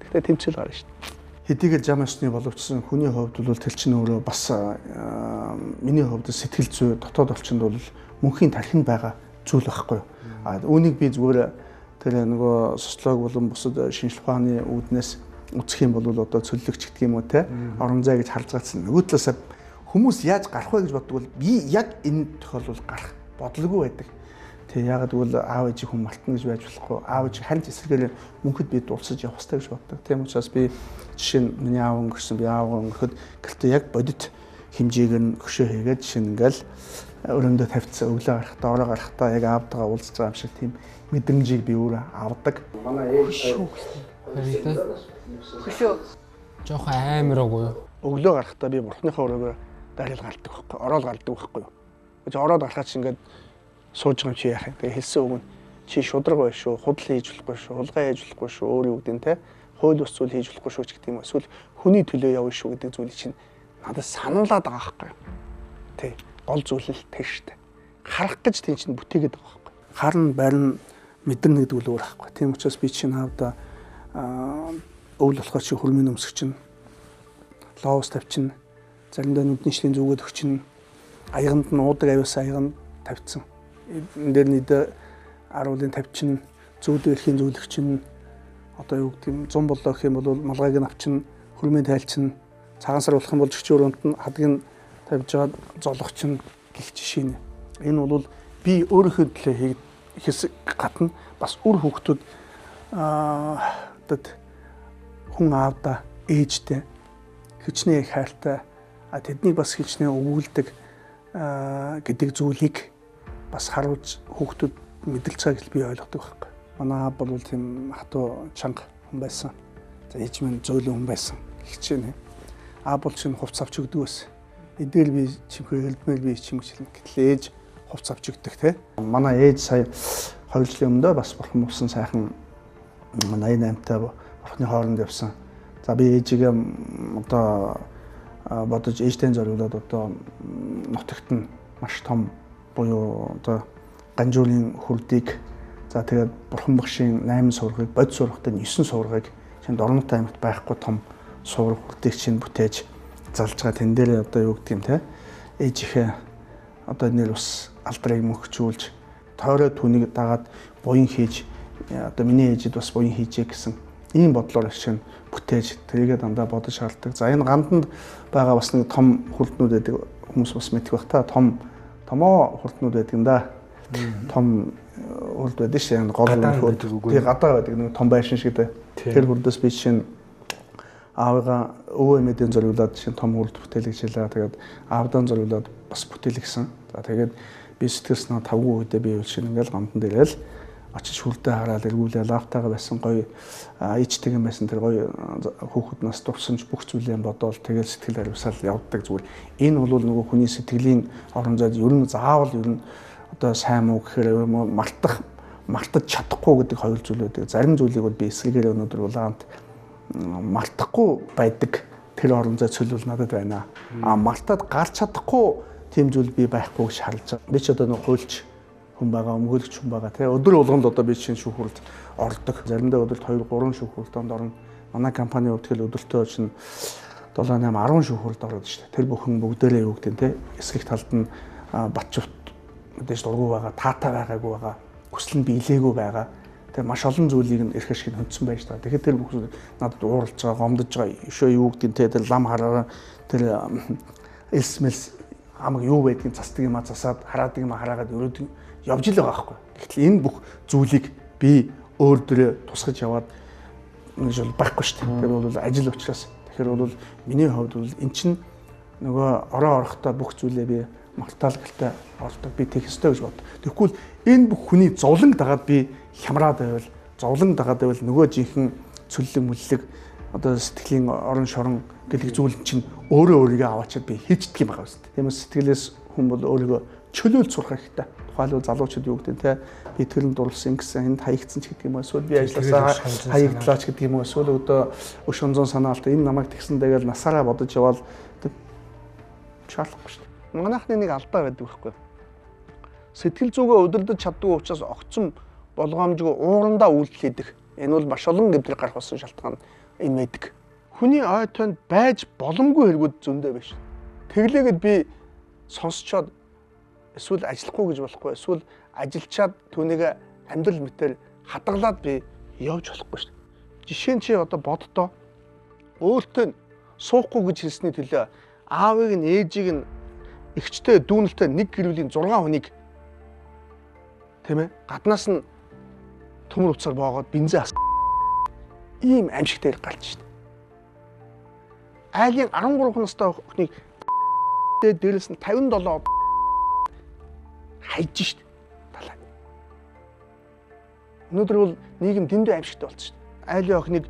Тэгтээ тэмцэл гарна шүү дээ. Хэдийгээр жам өсний боловчсон хүний хувьд бол тэл чинь өөрөө бас миний хувьд сэтгэл зүй дотоод орчинд бол мөнхийн тархинд байгаа зүйл байхгүй. Үүнийг би зүгээр тэр нөгөө социолог болон бусад шинжлэх ухааны үүднээс үзэх юм бол одоо цөллөгч гэдэг юм уу те орон зай гэж харж байгаа чинь нөгөө талаас хүмүүс яаж гарах вэ гэж боддог бол би яг энэ тохиолдолд гарах бодлого байдаг. Тэгээ ягаад гэвэл аав ээжийг хүн мартна гэж байж болохгүй. Аав ээж хальт эсрэгээр мөнхөд би дулсаж явах хэрэгтэй гэж боддог. Тийм учраас би жишээ нь миний аав өнгөрсөн би аав өнгөрөхөд гэхдээ яг бодит хэмжээгээр нь хөшөө хийгээд жишээ нь ингээл өрөөндөө тавьцсан өглөө гарахтаа ороо гарахтаа яг аавтайгаа уулзж байгаа юм шиг тийм мэдрэмжийг би өөрөө авдаг. Манай ээж хөшөө жоох аймараагүй юу? Өглөө гарахтаа би бурхныхаа өрөөгөө дарил галдаг байхгүй. Ороод галдаг байхгүй юу? Гэж ороод гарахад чи ингээд сууж байгаа юм чи яах юм. Тэгээ хэлсэн үг нь чи шудраг bay шүү, худал хийж болохгүй шүү, хулгай хийж болохгүй шүү, өөр юу гэдэг нь те. Хууль бус зүйл хийж болохгүй шүү ч гэдэг юм. Эсвэл хүний төлөө явна шүү гэдэг зүйлийг чинь надад сануулад байгаа байхгүй юу? Тэ. Гол зүйл л тэр штэ. Харах гэж тийм чинь бүтээгээд байгаа байхгүй. Харна барин мэдэрнэ гэдэг үл өөр байхгүй. Тийм учраас би чинь хаавда өвл болохоор чи хөрмийн өмсөх чинь лоос тавьчин заримдаа нүдний шлийн зүгээд өгчин аяганд нь уудаг авиас аяганд тавьсан. Энэ дээр нийт 10-ын тавьчин зүүдээ эрхийн зөвлөгчин одоо юу гэдэг юм 100 болоо гэх юм бол малгайг нь авчин хөрмийн тайлчин цагаан сар болох юм бол жигчөөрөнд нь хадгийг тавьж байгаа золгочин гэх жишээ нь. Энэ бол би өөрийнхөө төлөө хийх гадна бас үр хөвгтүүд хүн аавда ээжтэй хичнээн их хайртай тэднийг бас хичнээн өгүүлдэг гэдэг зүйлийг бас харуулж хүүхдүүд мэдрэлж байгааг л би ойлгодог байхгүй. Манай аав бол тийм хатуу чанга хүн байсан. За ээж минь зөөлөн хүн байсан. Хичээнэ. Аав бол чинь хувц авч өгдөг байсан. Эдгээр би чимхээ хэлбмээр би чимгэлэн гэтэл ээж хувц авч өгдөг те. Манай ээж сая 2 жилийн өмнө бас бурхан болсон сайхан 88 таа бурхны хооронд явсан. За би ээжигээ одоо бодож ээжтэй зориулаад одоо нутагт нь маш том буюу одоо Ганжуулийн хүрдийг за тэгээд бурхан багшийн 8 сургыг бод сургахтай 9 сургыг чинь Дорнот аймагт байхгүй том сураг хүрдийг чинь бүтээж залж байгаа. Тэн дээр одоо юу гэдэг юм те ээжийнхээ одоо нэр ус алдрыг мөнхжүүлж тойроо түүнийг дагаад буян хийж одоо миний ээжид бас буян хийжээ гэсэн ийм бодлоор шиг бүтээж тэрийгээ дандаа бодож шаарддаг. За энэ ганданд байгаа бас нэг том хүрднүүд байдаг хүмүүс бас мэдэх бах та томоо хүрднүүд байдаг юм да. Том хүрд байдаг шээ гол хүрд тий гадаа байдаг нэг том байшин шиг дээ. Тэр хүрдээс би чинь аавыгаа өвөө эмээдэн зориулаад чинь том хүрд бүтээлгчлээ. Тэгээд аавдан зориулаад бас бүтээлгсэн. За тэгээд би сэтгэл санаа тавгүй үедээ би чинь ингээл гамдан дээрэл очиж хүрдээ хараад эргүүлээ лавтайгаа байсан гоё ээжтэйгэн байсан тэр гоё хүүхэд нас дурсан ч бүх зүйлээ бодоол тэгэл сэтгэл хариуцал явдаг зүгээр. Энэ бол нөгөө хүний сэтгэлийн орон зайд ер нь заавал ер нь одоо сайн муу гэхээр мартаж чадахгүй гэдэг хоёр зүйл байдаг. Зарим зүйлийг бол би эсрэгээр өнөөдөр улаанд мартахгүй байдаг тэр орон зай цөл бол надад байна. Мартаад гарч чадахгүй тийм зүйл би байхгүй гэж харж байгаа. Би ч одоо нөгөө хуульч хүн байгаа, өмгөөлөгч хүн байгаа тий. Өдөр болгонд одоо би чинь шүүхүрэлд ордог. Заримдаа өдөрт 2-3 шүүхүрэлд орно. Манай компани хувьд тэгэл өдөртөө чинь 7-8 10 шүүхүрэлд ороод шүү дээ. Тэр бүхэн бүгдээрээ юу гэдэг тий. Эсрэг талд нь батчувт мэдээж дургу байгаа, таатай байгаагүй байгаа, хүсэл нь биелээгүй байгаа. Тэгээ маш олон зүйлийг нь эрх ашиг нь хөндсөн байж байгаа. Тэгэхээр тэр бүх зүйл надад ууралж байгаа, гомдож байгаа. Өшөө юу гэдгийг те тэр лам хараа тэр элсмэлс амаг юу байдгийг цасдаг юм а засаад хараадаг юм а хараагаад өрөөд явж л байгаа байхгүй. Гэтэл энэ бүх зүйлийг би өөр дөрөө тусгаж яваад ингэж бол байхгүй шүү дээ. Тэр бол ажил учраас. Тэгэхээр бол миний хувьд бол эн чинь нөгөө ороо орохдоо бүх зүйлээ би мартаалгалтай ордог би тех өстой гэж бод. Тэгэхгүй энэ бүх хүний зовлон дагаад би хямраад байвал зовлон дагаад байвал нөгөө жинхэнэ цөллөг мүллэг одоо сэтгэлийн орон шорон гэдэг зүйл чинь өөрөө өөрийгөө аваачаад би хийждэг юм байгаа үст. Тиймээс сэтгэлээс хүн бол өөрийгөө чөлөөлж сурах хэрэгтэй. Тухайлбал залуучууд юу гэдэг те би тэрэн дурлсан гэсэн энд хаягдсан ч гэдэг юм уу эсвэл би ажилласаа хаягдлаач гэдэг юм уу эсвэл одоо өш онзон санаалт энэ намайг тэгсэн дэгээл насаараа бодож явал шаардлагагүй шүү дээ. Манайхны нэг алдаа байдаг байхгүй. Сэтгэл зүгөө өдөрдөж чаддгүй учраас огцом болгоомжгүй уурандаа үйлдэл хийдэг. Энэ бол маш олон гэмтрэг гарах болсон шалтгаан энэ байдаг. Хүний ой тоонд байж боломгүй хэрэгүүд зөндөө байна шүү. Тэглээгээд би сонсчоод эсвэл ажиллахгүй гэж болохгүй эсвэл ажилчаад түүнийг амьдрал мэтэр хадгалаад би явж болохгүй шүү. Жишээ нь чи одоо боддоо өөртөө суухгүй гэж хэлсний төлөө аавыг нь ээжийг нь эгчтэй дүүнэлтэй нэг гэрүүлийн 6 хүнийг тийм ээ гаднаас нь төмөр уцаар боогоод бензин ийм аимшигтай гарч шít. Айлын 13 настай охиныг дээрээс нь 57 хайж шít. Талаа. Өнөөдөр бол нийгэм дэндүү аимшигтай болсон шít. Айлын охиныг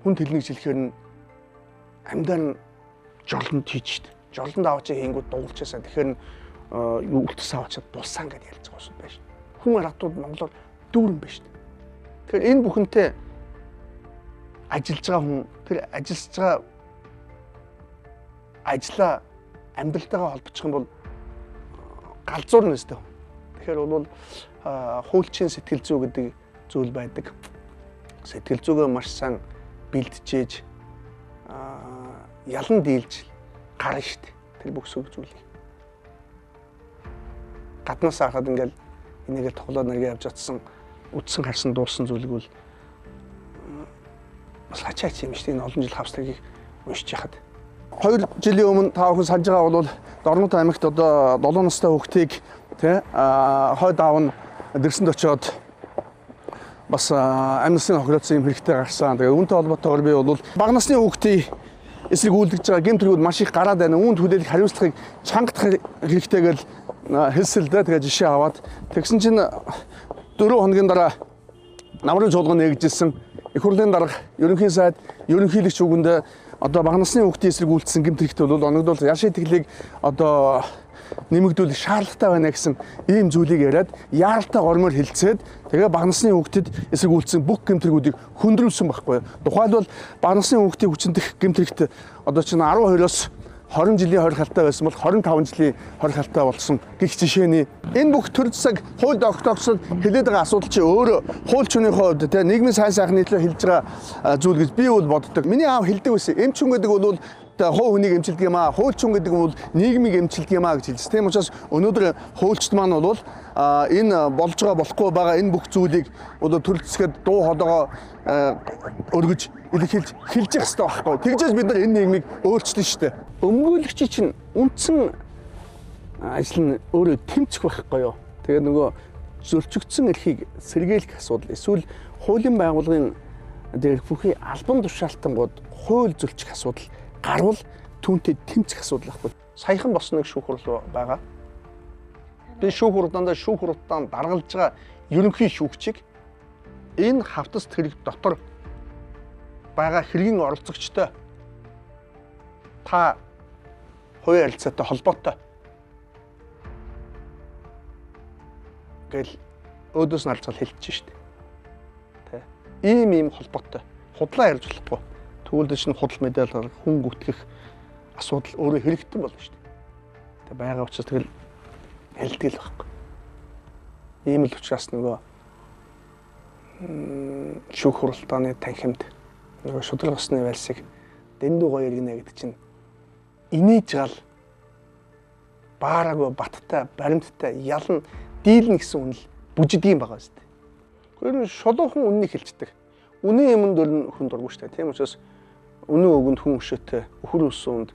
хүн тэлнэг жилэхээр нь амьдаа нь жорлонд хийж шít. Жорлонд аваачаа хийнгүүд дуулчаасаа тэгэхээр юу үлдэс аваачаад булсан гэдээ ярьж байгаа юм байна шít. Хүн аргатууд Монголоор дүүрэн байна шít. Тэгэхээр энэ бүхэнтэй ажиллаж байгаа хүн тэр ажиллаж байгаа ажлаа амьдралтайгаа холбочих юм бол галзуурна өстэй. Тэгэхээр бол хуульчийн сэтгэл зүй гэдэг зүйл байдаг. Сэтгэл зүгөө маш сайн бэлтжээж ялан дийлж гарна шүү дээ. Тэр бүх зүйлийг. Гаднаас харахад ингээл энийгээ тоглоод нэргээ явж атсан үдсэн харсан дууссан зүйлийг бол бас хачаач юм шүү дээ. Энэ олон жил хавцлагийг уншиж яхад. 2 жилийн өмнө та бүхэн санаж байгаа бол Дорнот аймагт одоо 7 настай хүүхдийг тий хойд аав нь дэрсэнд очиод бас амнисны хохироцсон юм хэрэгтэй гарсан. Тэгээ үүнтэй холбоотойгоор би бол бага насны хүүхдийн эсрэг үйлдэж байгаа гэмтрүүд маш их гараад байна. Үүнд хүлээлт хариуцлагыг чангадах хэрэгтэйгээл хэлсэлдэ тэгээ жишээ аваад тэгсэн чинь 4 хоногийн дараа намрын чуулган нэгжилсэн их хурлын дарга ерөнхий сайд ерөнхийлөгч үгэнд одоо бага насны хүүхдийн эсрэг үйлдсэн гэмтрэгт бол оногдвол яр шийтгэлийг одоо нэмэгдүүлэх шаардлагатай байна гэсэн ийм зүйлийг яриад яаралтай гормоор хилцээд тэгээ бага насны хүүхдэд эсрэг үйлдсэн бүх гэмтрэгүүдийг хөндрүүлсэн байхгүй. Тухайлбал бага насны хүүхдийн хүчнэх гэмтрэгт одоо чинь 12-оос 20 жилийн хорих халтай байсан бол 25 жилийн хорих халтай болсон гэх жишээний энэ бүх төр засаг хууль тогтоогчдод хэлээд байгаа асуудал чи өөрөө хуульч хүний хувьд тэ нийгмийн сайн сайхны төлөө хэлж байгаа зүйл гэж би бол боддог. Миний аав хэлдэг байсан. Эмч хүн гэдэг бол хуу хүнийг эмчилдэг юм аа. Хуульч хүн гэдэг бол нийгмийг эмчилдэг юм аа гэж хэлсэн. Тийм учраас өнөөдөр хуульчд маань бол энэ болж байгаа болохгүй байгаа энэ бүх зүйлийг одоо төр засгээд дуу хоолойгоо өргөж илэрхийлж хэлж явах хэрэгтэй байхгүй. Тэгжээс бид нар энэ нийгмийг өөрчилнө шүү дээ. Өмгөөлөгч чинь үндсэн ажил нь өөрөө тэмцэх байхгүй юу. Тэгээ нөгөө зөрчигдсөн эрхийг сэргийлэх асуудал эсвэл хуулийн байгууллагын дээр бүхий албан тушаалтангууд хууль зөрчих асуудал гарвал түүнтэй тэмцэх асуудал байхгүй. Саяхан босныг шүүх хурал байгаа. Би шүүх хуралдаандаа шүүх хуралдаан даргалж байгаа ерөнхий шүүгчийг энэ хавтас тэрэг дотор байгаа хэргийн оролцогчтой та хувийн харилцаатай холбоотой гэл өөдөөс нь алцгал хэлчихэж штэ. Тэ. Ийм холбоотой. Худлаа ярьж болохгүй. Тэгвэл чинь худал медаль хүн гүтгэх асуудал өөрөө хэрэгтэн болно штэ. Тэ байгаа учраас тэгэл хэлдэг л байхгүй. Ийм л учраас нөгөө шүүх хуралдааны танхимд нөгөө шудраг усны вальсыг дэндүү гоё иргэнэ гэдэг чинь инээж гал баараагүй баттай баримттай ялан дийлнэ гэсэн үнэл бүжидгийн байгаа шүү дээ. Гэхдээ шулуухан үннийг хэлцдэг. Үнийн юмд дөр хүн дургуй шүү дээ. Тийм учраас үнэн өгөнд хүн өшөөтэй, өхөр өсөөнд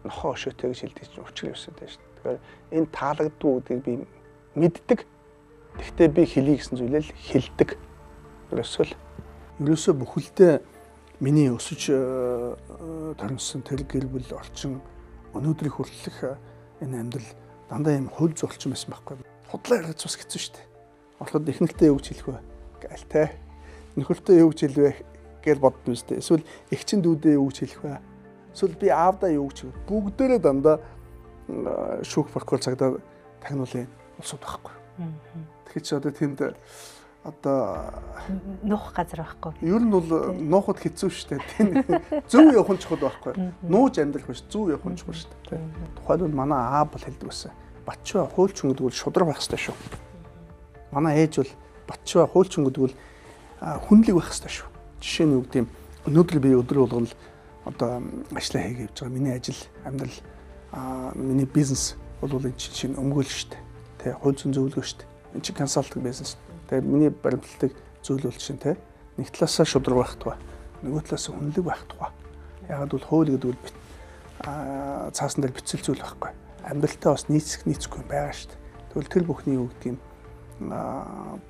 нохоо өшөөтэй гэж хэлдэг чинь учир юусэн дээ шүү дээ. Тэгэхээр энэ таалагддгүй гэдгийг би мэддэг. Гэхдээ би хэлье гэсэн зүйлээ л хэлдэг. Ерөөсөө бүхэлдээ миний өсөж төрнсөн тэр гэр бүл орчин өнөөдрийг хүртэлх энэ амьдрал дандаа юм хөл зөрчим байсан байхгүй. Худлаа ярих цус хэцүү шүү дээ. Болоход эхнэлтэд юу гэж хэлэх вэ? Гээл те. Нөхөртөө юу гэж хэлвэ гэж боддоо шүү дээ. Эсвэл эгчин дүүдээ юу гэж хэлэх вэ? Эсвэл би аавдаа юу гэж хэлвэ? Бүгдээрээ дандаа шүүх прокурор цагдаа тагнуулын улсууд байхгүй. Тэгэхээр чи одоо тэнд одоо нуух газар байхгүй. Ер нь бол нуухад хэцүү шүү дээ. Зөв явах нь чухал байхгүй. Нууж амьдрах биш, зөв явах нь чухал шүү дээ. Тухайлбал манай аав бол хэлдэг байсан. Батчаа хуульч өнгөдгөл шудраг байх хэрэгтэй шүү. Манай ээж бол батчаа хуульч өнгөдгөл хүнлэг байх хэрэгтэй шүү. Жишээ нь юу гэдэм өнөөдөр би өдөр болгон л одоо ажлаа хийгээ явж байгаа. Миний ажил, амьдрал, миний бизнес бол энэ чинь өмгөөл шүү дээ. Тэ хууль зүйн зөвлөгөө шүү дээ. Энэ чинь консалтинг бизнес. Тэгээ миний баримтлагдаг зүйл бол чинь те нэг талаасаа шудраг байх тугай, нөгөө талаасаа хүнлэг байх тугай. Ягаад бол хууль гэдэг бол цаасан дээр бичсэн зүйл байхгүй. Амьдралтаа бас нийцэхгүй байгаа шүү дээ. Тэгвэл тэр бүхний юу гэдэг юм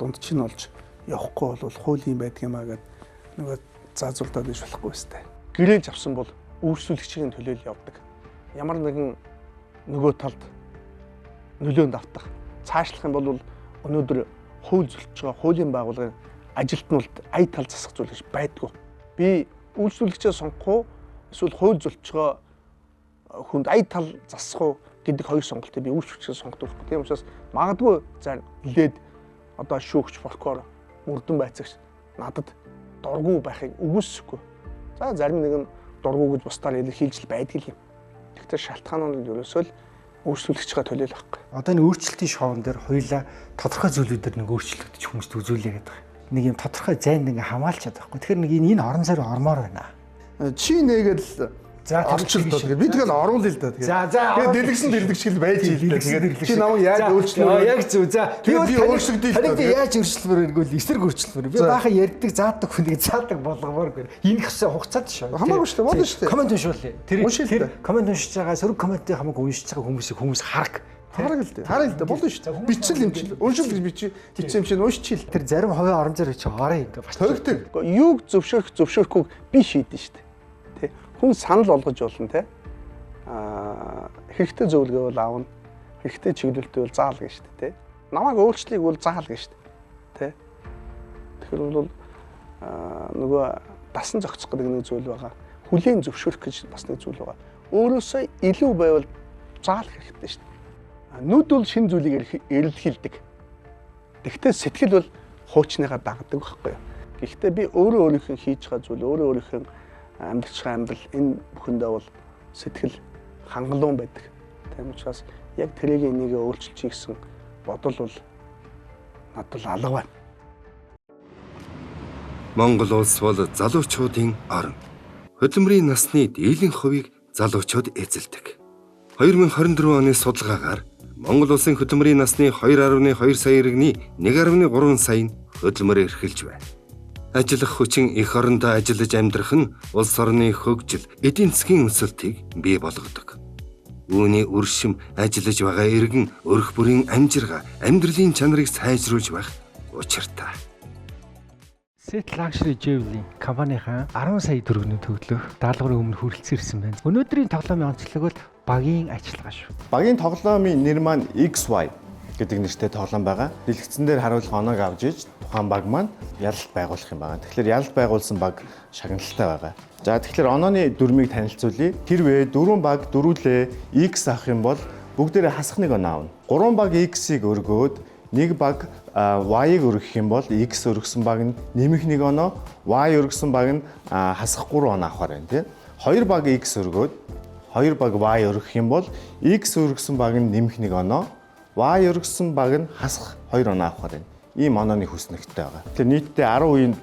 дунд чинь олж явахгүй бол хуулийн байдаг юмаа гэдэг нөгөө заазуулдаад иж болохгүй өстэй. Гэрээж авсан бол үйлчлүүлэгчийн төлөөл явдаг. Ямар нэгэн нөгөө талд нөлөөнд автах. Цаашлах юм бол өнөөдөр хууль зөрчиж байгаа хуулийн байгууллагын ажилтнууд ая тал засах зүйл гэж байдгүй. Би үйлчлүүлэгчээ сонгох уу эсвэл хууль зөрчиж байгаа хүнд ая тал засах уу гэдэг хоёр сонголтыг би үйлчлүүлэгчээ сонгодог. Тийм учраас магадгүй за нэлээд одоо шүүгч прокурор мөрдөн байцаагч надад дургу байхыг үгүйсэхгүй. За зарим нэгэн дургу гэж бусдаар илэрхийлж байдаг юм. Тэгэхээр шалтгаан нь ерөөсөө л өөрчлөлтөж төлөөл байхгүй. Одоо энэ өөрчлөлтийн шоун дээр хоёулаа тодорхой зүйлүүдээр нэг өөрчлөгдөж хүмүүст үзүүлээ гэдэг. Нэг юм тодорхой зайд нэг хамгаалчаад байхгүй. Тэгэхээр нэг энэ орон зайд ормоор байна. Чи нэгэл орчлолт бол би тэгэл оруулъя л да. Тэгээд дэлгэсэн дэлгэгчл байж ийлээ. Тэгээд чи намайг яаж өөрчлөв? Яг зөв. За би өөрчлөгдөе л да. Тэгээд яаж өөрчлөмөр нэгвэл эсрэг өөрчлөмөр. Би баахан ярьдаг, заадаг хүнийг заадаг болгомоор гэр. Энэ хэсэг хугацаад шүү. Хамаагүй шүү. Болно шүү. Комент уншуулъя. Тэр комент уншиж байгаа сөрөг комментийн хамааг уншиж байгаа хүмүүс хараг. Хараг л дээ. Хараа л дээ. Болно шүү. Бичил юм чил. Уншил гэж бичи. Бичсэн юм чинь уншчихил. Тэр зарим хувийн орон зайд чи орой ингээ бач. Төгтөг. Юуг зөвшөөрөхгүйг би шийдэн шүү дээ. Тэ. Хүн санал олгож болно те. Хэрэгтэй зөвлөгөө бол аавна. Хэрэгтэй чиглэлтэй бол заал гэж шүү дээ, те. Намайг өөрчлөлийг бол заал гэж шүү дээ. Тэ. Тэгэхээр бол нөгөө дасан зохицох гэдэг нэг зүйл байгаа. Хүлээн зөвшөөрөх гэж бас нэг зүйл байгаа. Өөрөөсөө илүү байвал заал хэрэгтэй шүү дээ. Нүд бол шинэ зүйлийг эрэлхийлдэг. Тэгвэл сэтгэл бол хуучныгаа дагдаг байхгүй юу. Гэхдээ би өөрийнхөө хийж байгаа зүйл, өөрийнхөө амьдарч байгаа амьдрал энэ бүхэндээ бол сэтгэл хангалуун байдаг. Тийм учраас яг тэрийг энийг өөрчилчих гэсэн бодол бол надад алга байна. Монгол улс бол залуучуудын орн. Хөдөлмөрийн насны дийлэн хувийг залуучууд эзэлдэг. 2024 оны судалгаагаар Монгол улсын хөдөлмөрийн насны 2.2 сая иргэний 1.3 сая нь хөдөлмөрөөр эрхэлж байна. Ажиллах хүчин эх орондоо ажиллаж амьдрах нь улс орны хөгжил, эдийн засгийн өсөлтийг бий болгодог. Үүний үршим ажиллаж байгаа иргэн өрх бүрийн амжиргаа, амьдралын чанарыг сайжруулж байх учиртай. Set Luxury Jewelry компанийн 10 сая төгрөгийн төлөх даалгаврын өмнө хүрэлцэн ирсэн байна. Өнөөдрийн тоглоомын онцлог бол багийн ажиллагаа шүү. Багийн тоглоомын нэр маань XY гэдэг нэртэй тоглоом байгаа. Дэлгэцэн дээр харуулах оноог авч иж тухайн баг маань ялалт байгуулах юм байна. Тэгэхээр ялалт байгуулсан баг шагналтай байгаа. За тэгэхээр онооны дүрмийг танилцуулъя. Хэрвээ 4 баг дөрвөлээ X авах юм бол бүгдээрээ хасах нэг оноо авна. 3 баг X-ийг өргөөд нэг баг Y-ыг өргөх юм бол X өргөсөн баг нь нэмэх нэг оноо, Y өргөсөн баг нь хасах 3 оноо авахаар байна тийм. 2 баг X өргөөд 2 баг Y өргөх юм бол X өргөсөн баг нь нэмэх нэг оноо, Y өргөсөн баг нь хасах 2 оноо авахаар байна. Ийм онооны хүснэгтэй байгаа. Тэгэхээр нийтдээ 10 үеийн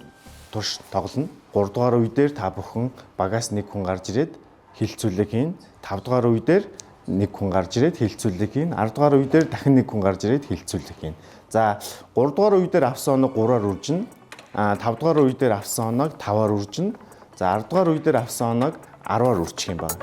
турш тоглоно. 3 дугаар үе дээр та бүхэн багаас нэг хүн гарч ирээд хилцүүлэг хийн. 5 дугаар үе дээр нэг хүн гарч ирээд хилцүүлэг хийн. 10 дугаар үе дээр дахин нэг хүн гарч ирээд хилцүүлэг хийн. За 3 дугаар үе дээр авсан оног 3-аар үржинэ. 5 дугаар үе дээр авсан оног 5-аар үржинэ. За 10 дугаар үе дээр авсан оног 10-аар үржих юм байна.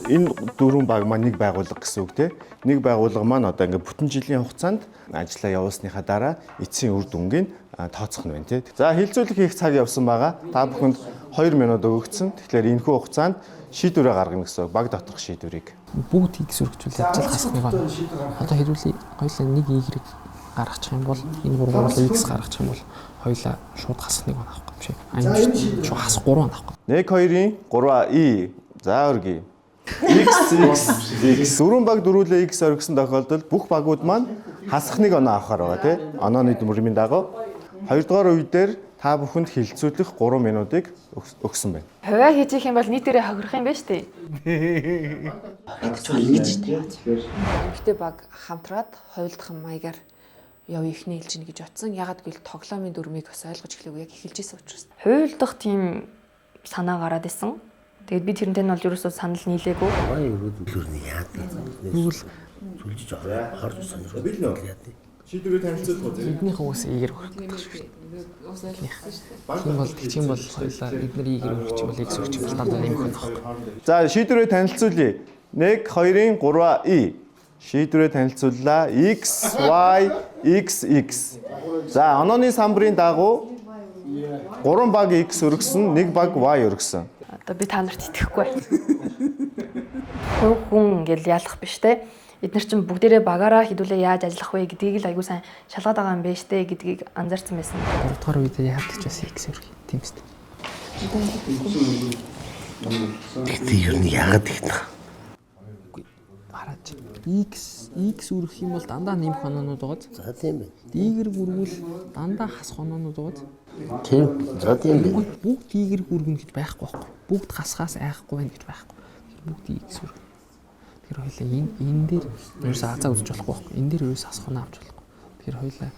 Энэ дөрвөн баг маань нэг байгууллага гэсэн үг тийм. Нэг байгууллага маань одоо ингээд бүтэн жилийн хугацаанд ажиллаа явуулсныхаа дараа эцсийн үр дүнгийн тооцох нь байна тийм. За хилцүүлэг хийх цаг явсан байгаа. Та бүхэнд 2 минут өгөгдсөн. Тэгэхээр энэхүү хугацаанд шийдвэрээ гаргана гэсэн баг доторх шийдвэрийг. Бүгд X өргөжүүл ажил хасахыг байна. Одоо хэрүүл хоёулаа нэг Y гаргачих юм бол энэ гурвуулаа X гаргачих юм бол хоёулаа шууд хасах нэг байна аахгүй биш. Амжилт шууд хасах 3 байна аахгүй. 1 2-ийн 3 За өргөе. X дөрвөн баг дөрвөлээ X оргисон тохиолдолд бүх багууд маань хасах нэг оноо авахар байгаа тийм. Онооны дүрмийн дагуу 2 дугаар үе дээр та бүхэнд хилцүүлэх 3 минутыг өгсөн байна. Хувиа хийж их юм бол нийтээрээ хохирох юм байна шүү дээ. Эмэгтэй баг хамтраад хувилдах маягаар явъя ихний хэлж ийн гэж утсан. Ягаад гэвэл тоглоомын дүрмийг бас ойлгож эхлэв яг эхэлж исэн учраас. Хувилдах тийм санаа гараад исэн. Тэгээд би тэрнтэй нь бол ерөөсөө санал нийлээгүй. Манай өрөөд үлөрний яад. Тэгвэл сүлжиж харж сонирхоод бил нөө яад. Шийдвэрээ танилцуулах үү? Эднийх уус ийгэр хүрэх гэдэг шүү дээ. Тийм бол хоёлаа эдний ийгэр хүрч юм бол X хүрч юм бол дандаа нэмэх байна. За шийдвэрээ танилцуулъя. 1 2-ийн 3 Шийдвэрээ танилцууллаа. X Y X X. За онооны самбарын дагуу 3 баг X өргөсөн, 1 баг Y өргөсөн. Одоо би та нарт итгэхгүй. Хүн ингээл ялах биш те. Эдгээр чинь бүгдээрээ багаараа хідүүлээ яаж ажиллах вэ гэдгийг л айгуу сайн шалгаад байгаа юм байна штэ гэдгийг анзаарсан байсан. 3 дугаар үед яадаг ч бас X өргөе. Тийм үстэ. Тэгтээ юу нэг яагаад тэгнэ? Хараач. X өргөх юм бол дандаа нэмэх оноонууд байгаа. За тийм байна. Y-гэр бүргүүл дандаа хасах оноонууд байгаа. Тийм. За тийм байна. Бүгд Y-гэр бүргэнэ гэж байхгүй байхгүй. Бүгд хасахаас айхгүй байна гэж байхгүй. Бүгд X өргөнө. Тэр хоёлаа энэ дээр ерөөсөө азаа үзэж болохгүй байхгүй. Энэ дээр ерөөсөө хасах оноо авч болохгүй. Тэр хоёлаа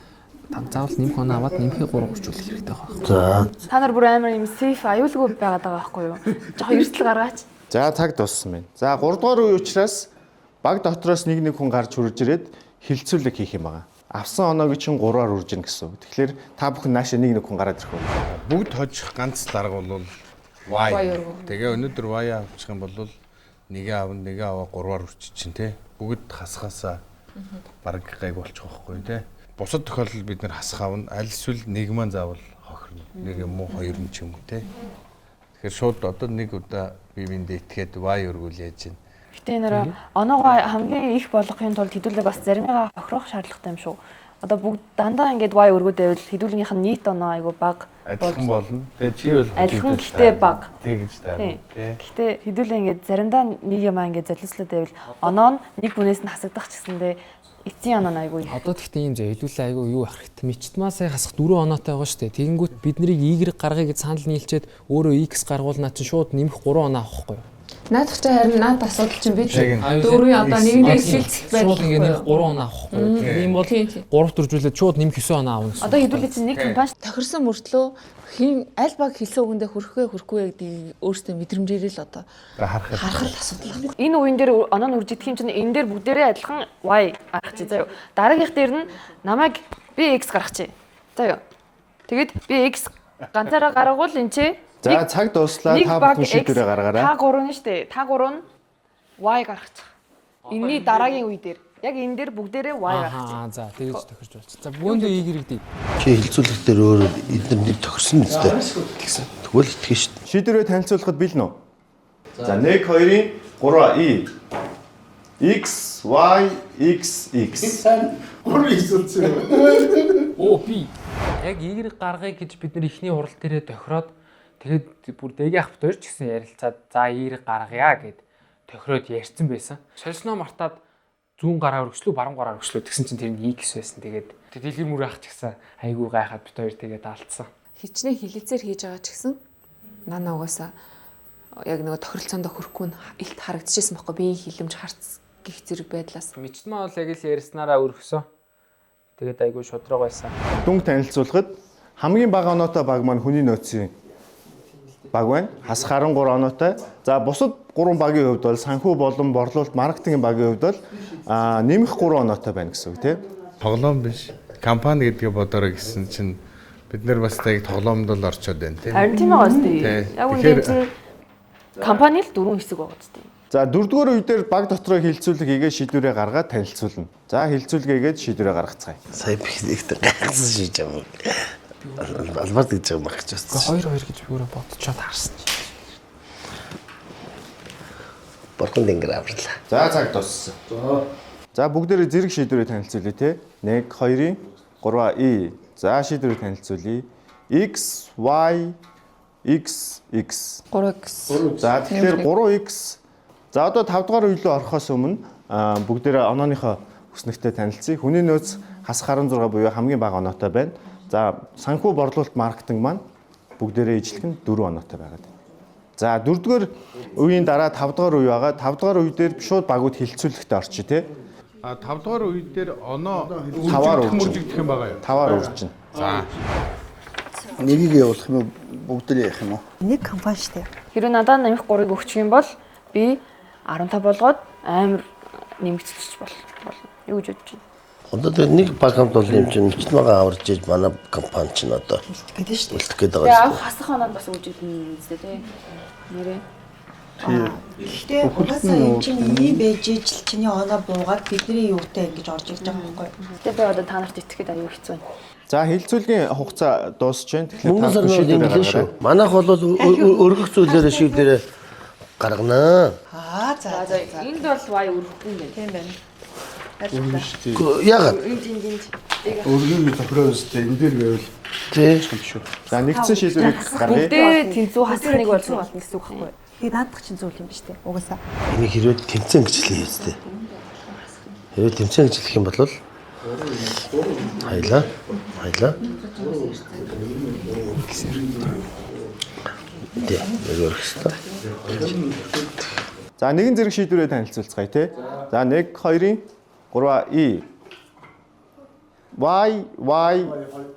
заавал нэмэх оноо аваад нэмхээ 3 хүрчүүлэх хэрэгтэй байгаа. За. Та нар бүр амар юм сейф аюулгүй байгаад байгаа байхгүй юу? Жохо эрсдэл гаргаач. За цаг дууссан байна. За 3 дугаар үе учраас баг дотроос нэг хүн гарч хурж ирээд хилцүүлэг хийх юм байгаа. Авсан оноог чинь 3-аар үржинэ гэсэн үг. Тэгэхээр та бүхэн наашаа нэг хүн гараад ирэх үү? Бүгд хожих ганц дарга бол Y. Тэгээ өнөөдөр Y авчих юм бол нэгээ авна, нэгээ аваа 3-аар үрчих чинь тий. Бүгд хасахаасаа баг гайг болчих واخгүй тий. Бусад тохиолдолд бид нэр хасах авна. Аль эсвэл нэг маань заавал хохирно. Нэг юм уу хоёр нь ч юм уу тий. Тэгэхээр шууд одоо нэг удаа би биндээ итгээд Y өргүүл яаж чинь. Гэтэ нэр оноогоо хамгийн их болгохын тулд хэдүүлээ бас заримыгаа хохирох шаардлагатай юм шүү. Одоо бүгд дандаа ингээд Y өргөөдөө хэдүүлгийнх нь нийт оноо айгу баг адилхан болно. Тэгээ чи бол адилхан гэхдээ баг. Тэгж таарна тий. Гэхдээ хэдүүлээ ингээд заримдаа нэг юм ингээд залууслаад байвал оноо нь нэг хүнээс нь хасагдах ч гэсэндээ эцсийн оноо айгу. Одоо тэгтээ юм зэ хэдүүлээ айгу юу ах хэрэгтэй. Мичтмаа сая хасах 4 оноотой байгаа шүү дээ. Тэгэнгүүт бид нарыг Y гаргая гэж санал нийлчээд өөрөө X гаргуулнаа чинь шууд нэмэх 3 оноо авахгүй юу? Наадах чи харин наад асуудал чинь бид дөрвийн одоо нэгэндээ хилцэх байх. Шууд ингээд 3 оноо авахгүй. Тийм бол 3 төржүүлээд шууд нэмэх 9 оноо авна. Одоо хэдүүлээ чинь нэг компани тохирсон мөртлөө хин аль баг хэлсэн үгэндээ хүрхгүй гэдгийг өөрсдөө мэдрэмжээрээ л одоо харах асуудал байна. Энэ үеийн дээр оноо нь үрж идэх юм чинь энэ дээр бүгдээрээ адилхан Y гаргах чи заяа. Дараагийнх дээр нь намайг би X гаргах чи. Заяа. Тэгэд би X ганцаараа гаргавал энэ чи за цаг дууслаа та бүхэн шийдвэрээ гаргаарай. Та 3 нь штэ. Та 3 нь Y гаргачих. Энийний дараагийн үе дээр яг энэ дээр бүгдээрээ Y гаргачих. За тэгэж тохирч болж. За бөөндөө Y гэрэгдээ. Чи хилцүүлэх дээр өөр эдгээр тохирсон үстэй гэсэн. Тэгвэл итгэж штэ. Шийдвэрээ танилцуулахад бэлэн үү? За 1 2-ийн 3 X Y X X. Өөр хилцүүлсэн. Оо би яг Y гаргая гэж бид нар ихний хурал дээрээ тохироод тэгээд бүр дэгийн ахт хоёр ч гэсэн ярилцаад за Y гаргая гэд тохироод ярьсан байсан. Солисноо мартаад зүүн гараа өргөслөө баруун гараа өргөслөө тэгсэн чинь тэр нь X байсан. Тэгээд дэлгэр мөр ах ч гэсэн айгүй гайхаад бид хоёр тэгээд алдсан. Хичнээн хилэлцээр хийж байгаа ч гэсэн нана угаасаа яг нөгөө тохиролцоонд хөрөхгүй нь илт харагдчихсан байхгүй биеийн хилэмж харц гих зэрэг байдлаас. Мичтмаа бол яг л ярьснараа өргөсөн. Тэгээд айгүй шудраг байсан. Дүнг танилцуулахад хамгийн бага оноотой баг маань хүний нөөцийн баг байна. Хас 13 оноотой. За бусад 3 багийн хувьд бол санхүү болон борлуулалт маркетингийн багийн хувьд бол нэмэх 3 оноотой байна гэсэн үг тийм. Тоглоом биш. Компани гэдгээ бодорой гэсэн чинь бид нар бас тийг тоглоомд л орчод байна тийм. Харин тийм байгаа үстэй. Яг үнэхээр компани л 4 хэсэг байгаа үстэй. За 4-р үедэр баг дотроо хилцүүлэг хийгээд шийдвэрээ гаргаад танилцуулна. За хилцүүлгээгээд шийдвэрээ гаргацгаая. Сая бихнийхтэй гайхсан шийдэж байгаа юм. Албард гэж байгаа юм гэж байна. 2-2 гэж би өөрөө бодчиход харсан. Борхон дэнгэр аврлаа. За цаг дууссан. За бүгдээрээ зэрэг шийдвэрээ танилцуулъя те. 1 2-ийн 3 За шийдвэрээ танилцуулъя. X Y X X 3x. За тэгэхээр 3x. За одоо 5 дугаар үеийн орохоос өмнө бүгдээрээ онооныхоо хүснэгтэй танилцъя. Хүний нөөц хас 16 буюу хамгийн бага оноотой байна. За санхүү борлуулалт маркетинг маань бүгдээрээ ижлэх нь 4 оноотой байгаад байна. За 4-р үеийн дараа 5 дугаар үе байгаа. 5 дугаар үе дээр шууд багууд хилцүүлэхтэй орчих тий. 5 дугаар үе дээр оноо 5-аар үржигдэх юм байгаа юу? 5-аар үржинэ. За. Нэгийг явуулах юм уу? Бүгдээ явах юм уу? Нэг компани штэ. Хэрвээ надад нэмэх 3-ыг өгчих юм бол би 15 болгоод амар нэмэгдчих болно. Юу гэж бодож байна? Одоо нэг баг хамт бол юм чинь мичт магаа аварж иж манай компани чинь одоо гэдэг шүү дээ. үлдэх гээд байгаа. Тэгээ авах хасах оноод бас үжигдэн үстэй тий. Нэрээ. Гэхдээ угаасаа юм чинь ийм байж ижил чиний оноо буугаад бидний юутай ингэж орж ирж байгаа байхгүй. Тэгээ би одоо та нарт итгэхэд аюу хэцүү байна. За хилцүүлгийн хугацаа дуусч байна. Мөнгө сар нь ингэлээ шүү. Манайх бол өргөх зүйлээрээ шийдвэрээ гаргана. За. Энд бол вай өргөхгүй юм байна. Тийм байна. Яагаад? Өргөний тохироостой энэ дээр байвал тийм шүү. За нэгдсэн шийдвэрийг гаргая. Бүгдээ тэнцүү хасахныг бол гэсэн үг байхгүй. Тэгээ наадах чинь зүйл юм ба штэ. Угаасаа. Энийг хэрвээ тэмцэн гिचлээ хийстэй. Хэрвээ тэмцэн гिचлэх юм бол хайлаа. Дээ, өргөстэй. За нэгэн зэрэг шийдвэрээ танилцуулцгаая тий. За 1 2-ийн 3 Y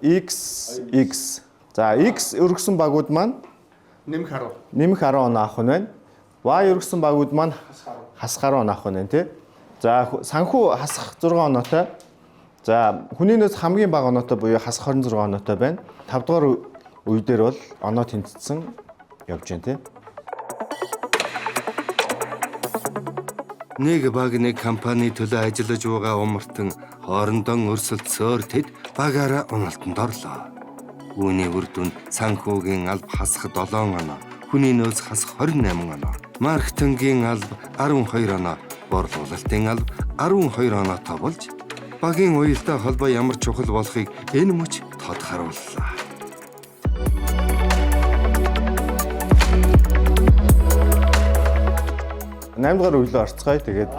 X X. За X өргөсөн багууд маань нэмэх 10. Нэмэх 10 оноо авах нь байна. Y өргөсөн багууд маань хас 10 оноо авах нь байна тий. За санхүү хасах 6 оноотой. За хүний нөөц хамгийн бага оноотой буюу хас 26 оноотой байна. 5 дугаар үе дээр бол оноо тэнцсэн явж байна тий. Нэг баг нэг компани төлөө ажиллаж байгаа умартан хоорондоо өрсөлдсөөр тэд багаараа уналтанд орлоо. Үүний үр дүн санхүүгийн алба хасах 7 оноо, хүний нөөц хасах 28 оноо, маркетингийн алба 12 оноо, борлуулалтын алба 12 оноотой болж багийн уялдаа холбоо ямар чухал болохыг энэ мөч тодорхойллоо. 8 дугаар үеийн орцгоё. Тэгээд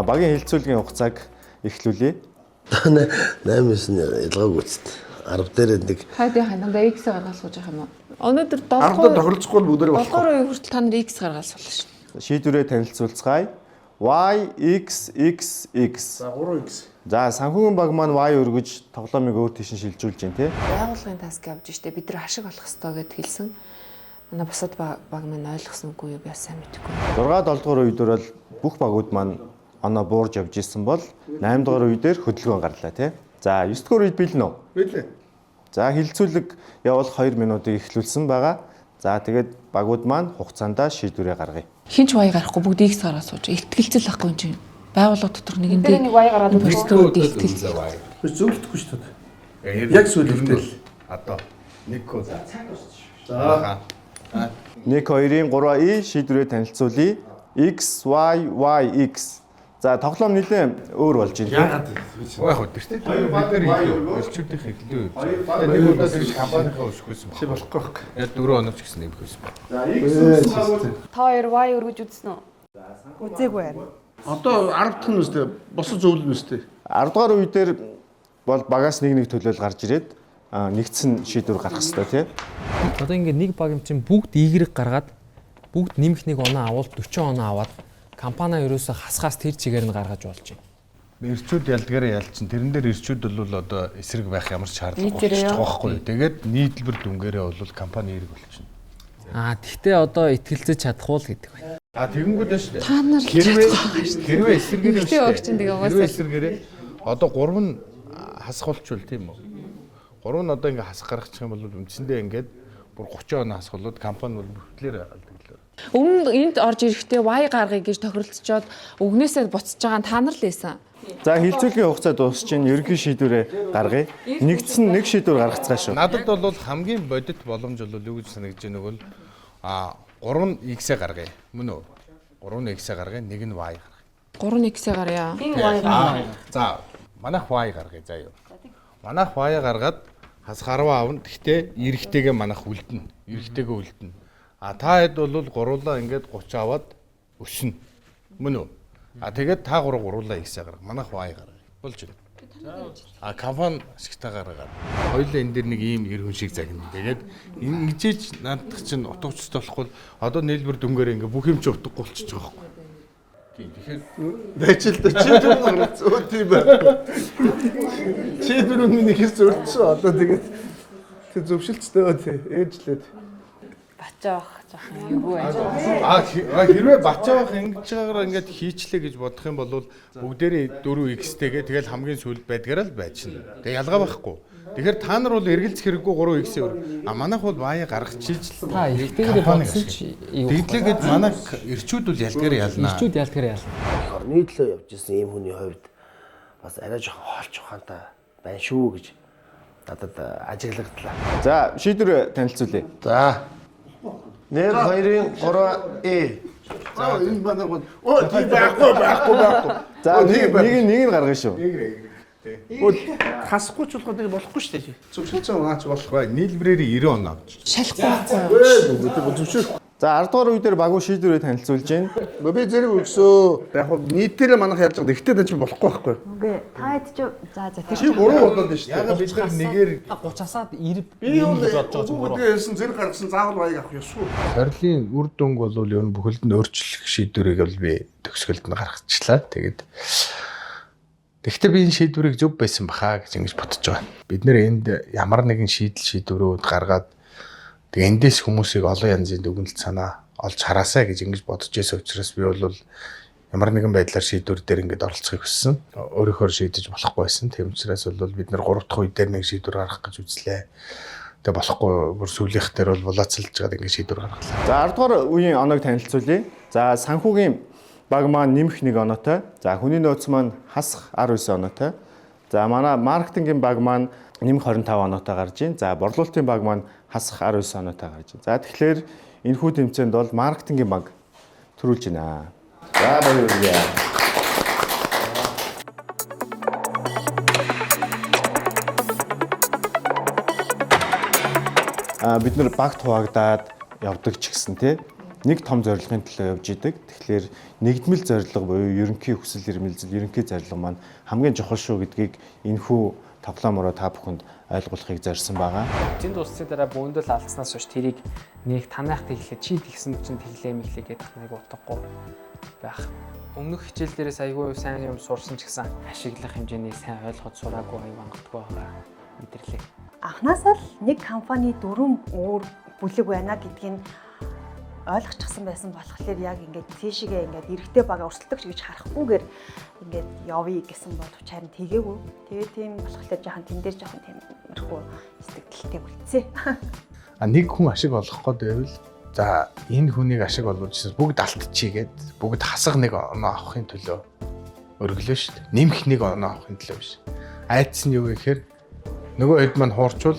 багийн хилцүүлгийн хугацааг эхлүүлье. 8-9 ялгаагүй үст. 10 дээр нэг хайдын ханаа X гаргал сууж байгаа юм уу? Өнөөдөр 10-д тохиролцохгүй бүгдээ болох. 7 дугаар үе хүртэл та нар X гаргал суулна шин. Шийдвэрээ танилцуулцгаая. Y X X X. За 3X. За санхүүгийн баг маань Y өргөж тоглоомыг өөр тийш нь шилжүүлж байна тий. Байгууллагын таск явж штэ бид нар хашиг болох ёстой гэд хэлсэн. Манай бусад баг маань ойлгосон үгүй юу би сайн мэдэхгүй. 6-7 дугаар үедэр бол бүх багууд маань оноо буурж явж исэн бол 8 дугаар үедэр хөдөлгөөн гарлаа тий. За 9 дугаар үед бэлэн үү? Бэлээ. За хилцүүлэг явуулах 2 минутыг эхлүүлсэн байгаа. За тэгээд багууд маань хугацаандаа шийдвэрээ гаргая. Хинч Y гарахгүй бүгд X гаргаад сууж. Илтгэлцэл ахгүй юм чинь. Байгууллага дотор нэгэндээ нэг Y гараад өөртөө илтгэл. Зөвлөхгүй шүү дээ. Яг сүлэлтэл одоо 1 код. За 1 2-ийн 3 шийдвэрээ танилцуулъя. X Y Y X. За тоглоом нэлээд өөр болж байна. Яг хөө тийм шүү дээ. Бид нар элчүүдийн хэглээ. Нэг удаа тэгж компанийнхаа өсөхгүйсэн баг. болохгүй байх. Яг 4 онооч гэсэн нэмэх байсан баг. За X Та хоёр Y өргөж үзсэн үү? Үзээгүй байна. Одоо 10 дахь нь үстэй босоо зөвлөн үстэй. 10 дугаар үедэр бол багаас нэг төлөөл гарч ирээд нэгдсэн шийдвэр гаргах хэрэгтэй тий. Одоо ингээд нэг баг юм чинь бүгд Y гаргаад бүгд нэмэх нэг оноо авал 40 оноо аваад компани ерөөсө хасгаас тэр чигээр нь гаргаж болж байна. Ирчүүд ялдгаараа ялчин. Тэрэн дээр ирчүүд бол одоо эсрэг байх ямар ч шаардлага болчих жоохгүй. Тэгээд нийтлбэр дүнгээрээ бол компани эерэг болчихно. Тэгтээ одоо итгэлцэж чадахгүй л гэдэг байна. Тэгэнгүүт шүү дээ. Та нар хэрвээ эсэргээрээ Гэхдээ өгчин тэгээ угаасаа. эсэргээрээ одоо 3 нь хасгуулчвал тийм үү? 3 нь одоо ингээ хасах гаргачих юм бол үндсэндээ ингээд бүр 30 он хасгуулаад компани бол бүртлэр байгаад гэлээ. Өмнө энд орж ирэхдээ Y гаргая гэж тохиролцоод өгнөөсөө буцаж байгаа та нар л байсан. За хилцүүлгийн хугацаа дуусч чинь ерөнхий шийдвэрээ гаргая. Нэгдсэн нэг шийдвэр гаргацгаа шүү. Надад бол хамгийн бодит боломж бол юу гэж санагдаж байна вэ? 3 нь X-ээ гаргая. Мөн үү? 3 нь X-ээ гаргая, нэг нь Y гаргая. 3 X-ээ гаргая. За манайх Y гаргая заа юу. Манайх Y гаргаад хас гарваа авна. Гэхдээ эрэгтэйгээ манайх үлдэнэ. Эрэгтэйгээ үлдэнэ. Та хэд бол гуруулаа ингээд 30 аваад өснө. Мөн үү? Тэгээд та гуруулаа X-ээ гарга. Манайх Y гаргая. Болж байна. Компани ашигтай гаргаад. Хоёулаа энэ дэр нэг ийм эр хүн шиг загна. Тэгээд ингэжээж наадах чинь утгаучтай болохгүй. Одоо нийлбэр дүнгээр ингээ бүх юм чи утгагүй болчихж байгаа байхгүй. Тэгэхээр Дэчилдэ чи дөрөв гаргац өө тийм байна. Чи дөрөв миний хэрэг зөвлөсөн. Одоо тэгээд тэг зөвшөлттэй өө тий. Ээжлээд. Бачаах жоохон юу байна. Хэрвээ бачаах ингэж байгаагаар ингээд хийчлээ гэж бодох юм бол бүгдээрээ 4x-тэйгээ тэгэл хамгийн сүүлд байдгаараа л байчихна. Тэгээ ялгаа байхгүй. Тэгэхээр та нар бол эргэлзэх хэрэггүй 3x-ээр. Манайх бол Y гаргах чийж л. Та эрэгтэйгээр бодсон ч юу. Тэглээгээд манай эрчүүд бол ялгаар ялнаа. Эрчүүд ялгаар ялнаа. Орны төлөө явж исэн ийм хүний хувьд бас арай жоохон хоолч ухаантай байна шүү гэж надад ажиглагдлаа. За шийдвэр танилцуулъя. За. Нэр 2-ын 3E. За энэ манай гоо. Тийм байхгүй. За нэг нь гаргая шүү. Бол хасахгүй ч болохгүй шүү дээ. Зөвшөлтсөн унаач болох бай. Нийлбэрээр 90 он авч. Шалахгүй. За 10 дугаар үедэр багуу шийдвэрээ танилцуулж байна. Би зэрэг өгсөө. Яг нийтээр манайх яаж байгаа ихтэй дэж болохгүй байхгүй. Үгүй та хэд ч за тэр чи 3 болоод шүү дээ. Яг бид нар нэгээр 30-асаад 90 би юу гэж бодож байгаа юм. Хэлсэн зэрэг гаргасан заавал баяг авах ёсгүй. Сорилын үр дүнг бол ер нь бүхэлд нь өөрчлөх шийдвэрийг бол би төгсгөлд нь гаргачихлаа. Тэгэхдээ би энэ шийдвэрийг зөв байсан бахаа гэж ингэж бодож байгаа. Бид нэр энд ямар нэгэн шийдвэрүүд гаргаад тэгээ эндээс хүмүүсийг олон янзын дүгнэлт санаа олж хараасаа гэж ингэж бодож байсан учраас би бол ямар нэгэн байдлаар шийдвэр дээр ингэж оролцохыг хүссэн. Өөрөөхөө шийдэж болохгүй байсан. Тийм учраас бол бид нэр 3 дахь үе дээр нэг шийдвэр гаргах гэж үзлээ. Тэгээ болохгүй бүр сүүлийнх дээр бол булаацалж байгаа ингэ шийдвэр гаргалаа. За 10 дугаар үеийн оноог танилцуулъя. За санхүүгийн баг маань нэмэх 1 оноотой. За хүний нөөц маань хасах 19 оноотой. За манай маркетингийн баг маань нэмэх 25 оноотой гарч ийн. За борлуулалтын баг маань хасах 19 оноотой гарч ийн. За тэгэхээр энэхүү тэмцээнд бол маркетингийн баг төрүүлж байна. За баярлалаа. Бид нар багт хуваагдаад явдаг ч гэсэн тий нэг том зорилгын төлөө явж идэг. Тэгэхээр нэгдмэл зорилго буюу ерөнхий хүсэл эрмэлзэл, ерөнхий зорилго маань хамгийн чухал шүү гэдгийг энэхүү тоглоомороо та бүхэнд ойлгуулахыг зорьсон байгаа. Энд дууссан дараа бөөндөл алдснаас хойш тэрийг нэг танаах тэглээ чи тэгсэн чинь тэглээ мэглээ гэдэг нэг утгагүй байх. Өмнөх хичээл дээрээс айгүй сайн юм сурсан ч гэсэн ашиглах хэмжээний сайн ойлгоод сураагүй аюу ангадгүй байгаа мэдэрлээ. Анхнаасаа л нэг компани 4 өөр бүлэг байна гэдгийг ойлгочихсан байсан болохоор яг ингээд цэшигээ ингээд эрэгтэй бага өрсөлдөгч гэж харахгүйгээр ингээд явъя гэсэн боловч харин тэгээгүй. Тэгээ тийм болохоор жоохон тэн дээр жоохон тиймэрхүү сэтгэлдэлтэй үлдсэ. Нэг хүн ашиг олох гээд байвал за энэ хүнийг ашиг олгож бүгд алтчихийгээд бүгд хасах 1 оноо авахын төлөө өргөлөө шүү дээ. Нэмэх 1 оноо авахын төлөө биш. Айдас нь юу гэхээр нөгөө хэд маань хуурчвал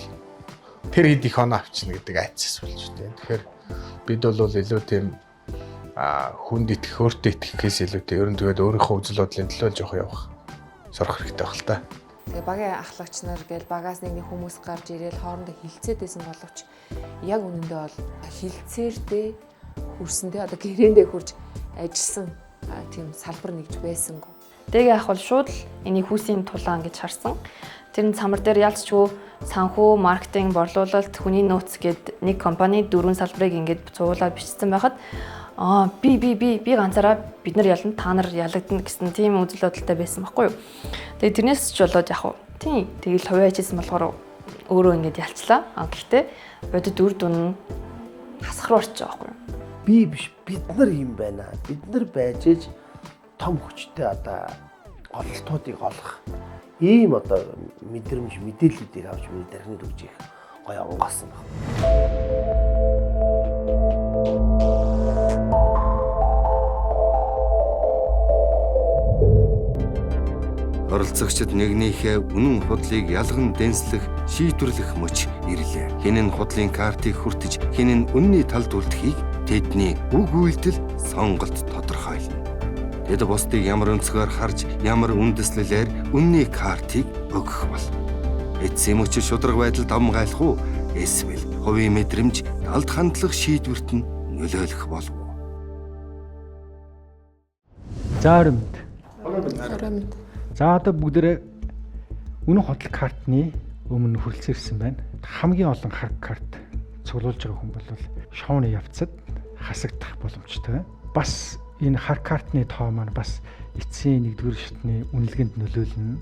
тэр хэд их оноо авчна гэдэг айдас болж байна. Тэгэхээр бид бол илүү тийм хүнд итгэх, өөртөө итгэхээс илүүтэй ер нь тэгээд өөрийнхөө үзэл бодлын төлөө жоох явах сурах хэрэгтэй байх л та. Тэгээ багийн ахлагч нар гээл багаас нэг хүмүүс гарч ирээл хоорондоо хилцээд байсан боловч яг үнэндээ бол хилцээрдээ хүрсэндээ одоо гэрээндээ хурж ажилласан тийм салбар нэгж байсангүй. Тэгээ ах бол шууд л энийг хүүсийн тулаан гэж харсан. Тэр нь цамар дээр ялцчгүй санхүү, маркетинг, борлуулалт, хүний нөөц гэд нэг компани 4 салбарыг ингээд цуглаад бичсэн байхад би ганцаараа бид нар ялна, та нар ялагдана гэсэн тийм үзэл бодолтой байсан байхгүй юу. Тэгээ тэрнээс ч болоод яг тийм тэгэл хувиа ажилласан болохоор өөрөө ингээд ялцлаа. Гэхдээ бодит үр дүн нь хасахруу болчих жоохгүй юу? Би биш бид нар юм байна. Бид нар байж ээж том хүчтэй одоо голтуудыг олох ийм одоо мэдрэмж мэдээллүүдийг авч миний дархныг өгч их гоё онгоосон байна. Оролцогчид нэгнийхээ үнэн худлыг ялган дэнслэх, шийдвэрлэх мөч ирлээ. Хэн нь худлын картыг хүртэж, хэн нь үнний талд үлдэхийг тэдний үг үйлдэл сонголт тодорхойлно. Тэд бусдыг ямар өнцгөр харж, ямар үндэслэлээр үнний картыг өгөх бол. Эцсийн мөч шударга байдалд амгайлах уу? Эсвэл хувийн мэдрэмж, талд хандлах шийдвэрт нь нөлөөлөх болов уу? За өрөмд. Өрөмд. За одоо бүгдээрээ үнэн худал картны өмнө хүрэлцэн ирсэн байна. Хамгийн олон харг карт цуглуулж байгаа хүн бол шоуны явцад хасагдах боломжтой. Бас энэ харг картны тоо маань бас эцсийн 1-р шатны үнэлгээнд нөлөөлнө.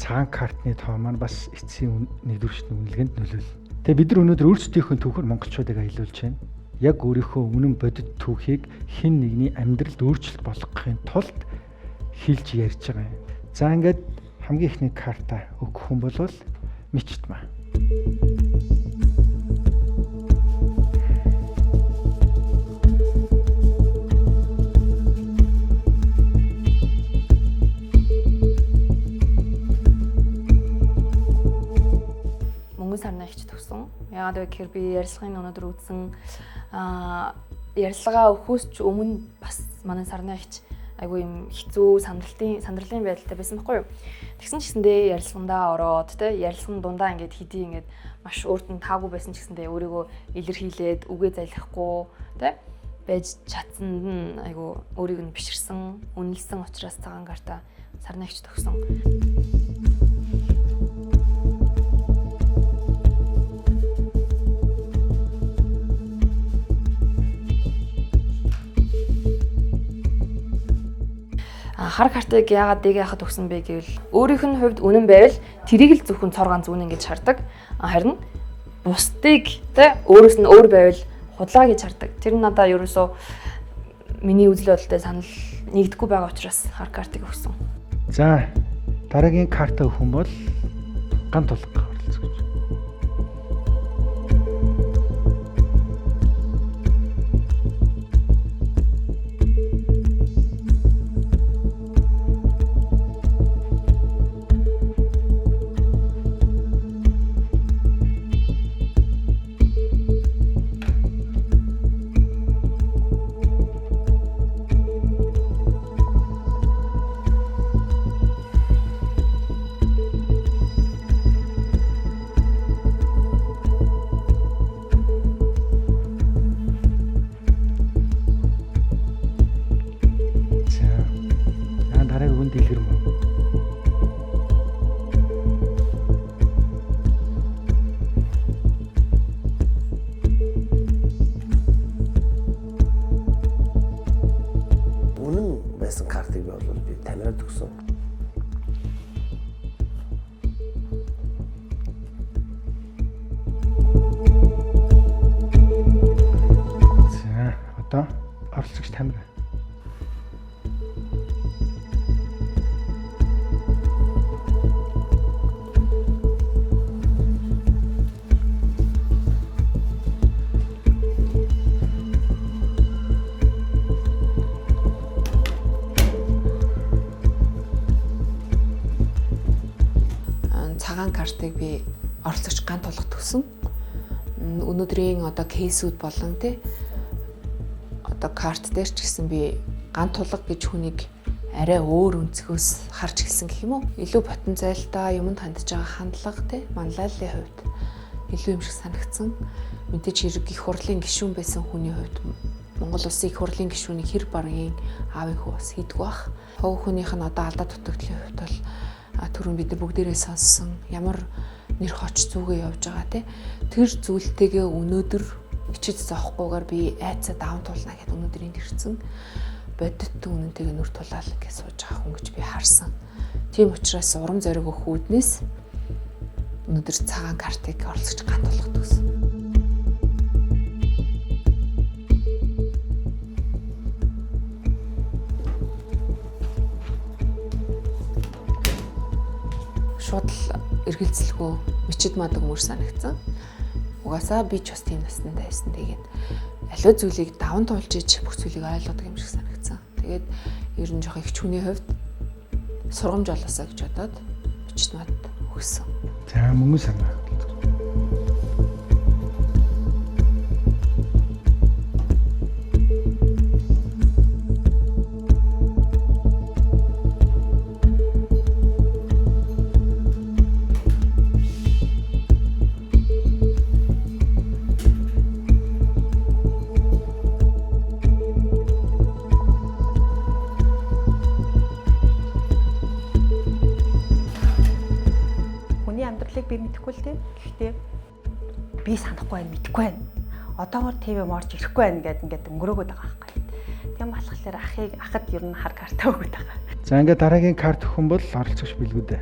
Цагаан картны тоо маань бас эцсийн 1-р шатны үнэлгээнд нөлөөлнө. Тэгээ бид нар өнөөдөр өөрсдийнхөө түүхээр монголчуудыг аялуулж байна. Яг өөрийнхөө үнэн бодит түүхийг хэн нэгний амьдралд өөрчлөлт болгохын тулд хэлж ярьж байгаа юм. За ингээд хамгийн ихний карта өгөх хүн бол Мичтмаа. Мөнгөн сарны ихч төгсөн. Яагаад вэ гэхээр би ярилцлагын өнөөдөр үзсэн ярилцлага өгөхөөс ч өмнө бас манай сарны ихч айгүй юм хэцүү сандралын байдалтай байсан байхгүй юу. Тэгсэн ч гэсэндээ ярилцлагандаа ороод те ярилцлагын дундаа ингээд хэдий ингээд маш өөрт нь таагүй байсан ч гэсэндээ өөрийгөө илэрхийлээд үгээ залхихгүй те байж чадсанд нь айгүй өөрийг нь биширсэн, үнэлсэн учраас цагаан карта сарны ихч төгсөн. Хар картыг яагаад яхад өгсөн бэ гэвэл өөрийнх нь хувьд үнэн байвал тэрийг л зөвхөн цоргаан зүүн ингэж хардаг. Харин бусдыг те өөрөөс нь өөр байвал худлаа гэж хардаг. Тэр нь надаа ерөөсөө миний үзэл бодолтой санал нэгдэхгүй байгаа учраас хар картыг өгсөн. За дараагийн карта өгөх хүн бол Ган Тулга оролцож. картыг бол би танираад өгсөн. За одоо оролцогч Тамира. Цагаан картыг би оролцогч Ган Тулга төсөн. Өнөөдрийн одоо кейсүүд болон тий одоо карт дээр ч гэсэн би Ган Тулга гэж хүнийг арай өөр өнцгөөс харж хэлсэн гэх юм уу? Илүү потенциалтай юмд хандж байгаа хандлага тий манлайллын хувьд илүү юм шиг санагдсан. Мэдээж хэрэг их хурлын гишүүн байсан хүний хувьд Монгол улсын их хурлын гишүүнийг хэр баргийн аавын хүү бас хийдэг бах. Хов хүнийх нь одоо алдаа дутагдлын хувьд бол түрүүн бид нар бүгдээрээ сонссон ямар нэр хоч зүгээ явж байгаа те тэр зүйлтэйгээ өнөөдөр ичиж зоохгүйгээр би айцаа даван туулна гэхэд өнөөдөр энд ирсэн бодит үнэнтэйгээ нүр тулаал гэж сууж байгаа хүн гэж би харсан. Тийм учраас урам зориг өгөх үүднээс өнөөдөр цагаан картыг оролцож Ган Тулга төсөн. шууд л эргэлзэлгүй мичид мадаг мөр санагдсан. Угаасаа би ч бас тийм настай байсан. Тэгээд аливаа зүйлийг даван туулж иж бүх зүйлийг ойлгодог юм шиг санагдсан. Тэгээд ер нь жоох их хүний хувьд сургамж олоосаа гэж бодоод мичид мад өгсөн. За мөнгө санаа. Би мэдэхгүй л тийм. Гэхдээ би санахгүй байна, мэдэхгүй байна. Одоогоор ТV морж ирэхгүй байна ингээд өнгөрөөгөөд байгаа байхгүй. Тийм болохоор ахад ер нь хар картаа өгöd байгаа. За ингээд дараагийн карт өгөн бол оролцогч билгүүдээ.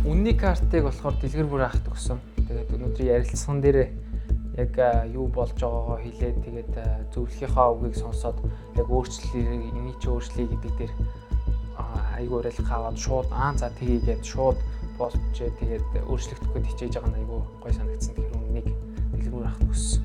Үнний картыг болохоор дэлгэр бүр ахт өгсөн. Тэгээд өнөөдрийн ярилцсан дээрээ яг юу болж байгаагаа хэлээд тэгээд зөвлөхийнхаа үгийг сонсоод яг өөрчлөлийг энийг ч өөрчлөе гэдэг дээр айгүй уриалга аваад шууд за тгийгээд шууд болчихээ тэгээд өөрчлөгдөхгүй хичээж байгаа нь айгүй гой санагдсан. Тэгэхээр үннийг дэлгүүр авах төссөн.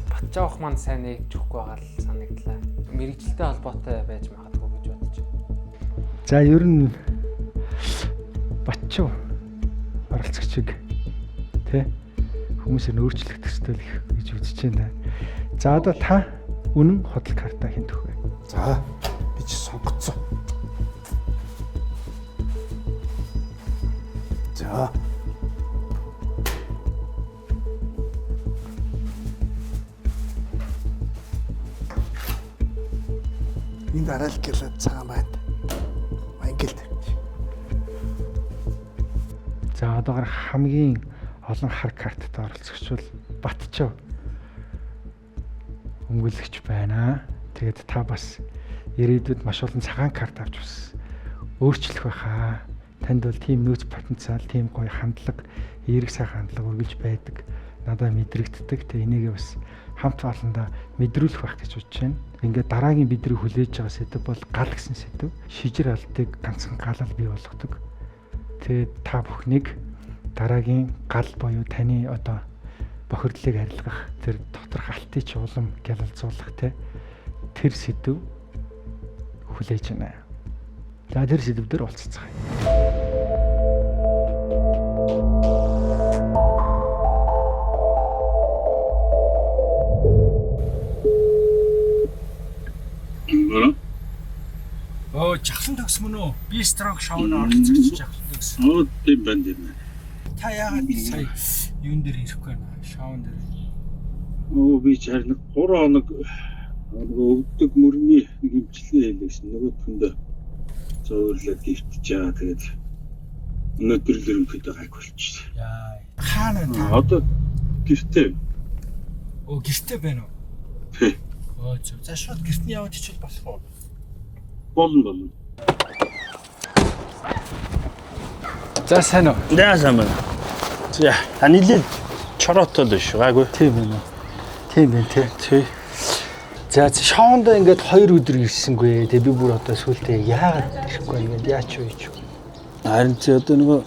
Батжаах маань сайн нэгж өгөхгүй байгаа л санагдлаа. Мэргэжилтэй холбоотой байж магадгүй гэж бодож байна. За ер нь Батчуу оролцогчиг тэ хүмүүсээр өөрчлөгдөх ёстой л гэж үзэж байна. За одоо та үнэн худал карта хинт өгөө. За би ч сонгоцсон. За энэ дараалал гэлээ цагаан байна. Мангил тавьчих. За одоогоор хамгийн олон хар картад оролцогч бол Батчуу өмгөөлөгч байна. Тэгээд та бас ирээдүйд маш олон цагаан карт авч бас өөрчлөх байхаа. Танд бол тийм нөөц потенциал, тийм гоё хандлага, эерэг сайхан хандлага үргэлж байдаг. Надад мэдрэгддэг. Тэгээ энийгээ бас хамт олондоо мэдрүүлэх байх гэж бодож байна. Ингээд дараагийн бидний хүлээж байгаа сэдв бол гал гэсэн сэдв. Шижир алдыг ганцхан галал бий болгодог. Тэгээд та бүхнийг дараагийн гал буюу таны одоо бохирдлыг арилгах, тэр доторх алтыг ч улам гялалзуулах тэр сэдв хүлээж байна. За тэр сэдв дээр уулзцгаая. Жахлан төгс мөн үү? Би строк шоунд оролцож жахлан төгс. Тийм байна тийм. Та яагаад сая юун дээр ирэхгүй байна? Шоунд дээр. Би ч харин 3 хоног өвддөг мөрний нэг хэмжлэгээ хийлээсэн. Нөгөөдгөндөө зөөрлөд гівтчихээ. Тэгээд өнөөдөр л ерөнхийдөө гайг болчихсон. Яа. Хаана та? Одоо гэртээ. Гэртээ байна уу? Тий. За шууд гэрт нь яваад ичвэл болох уу? Болно. За сайн уу? За сайн байна. За анилэл чороотол биш гайгүй. Тийм байна. Тийм байна тий. За шоунд ингээд 2 өдөр ирсэнгүй. Тэгээ би бүр одоо сүултээ яагаад ирэхгүй ингээд яач вэ ч. Харин чи одоо нөгөө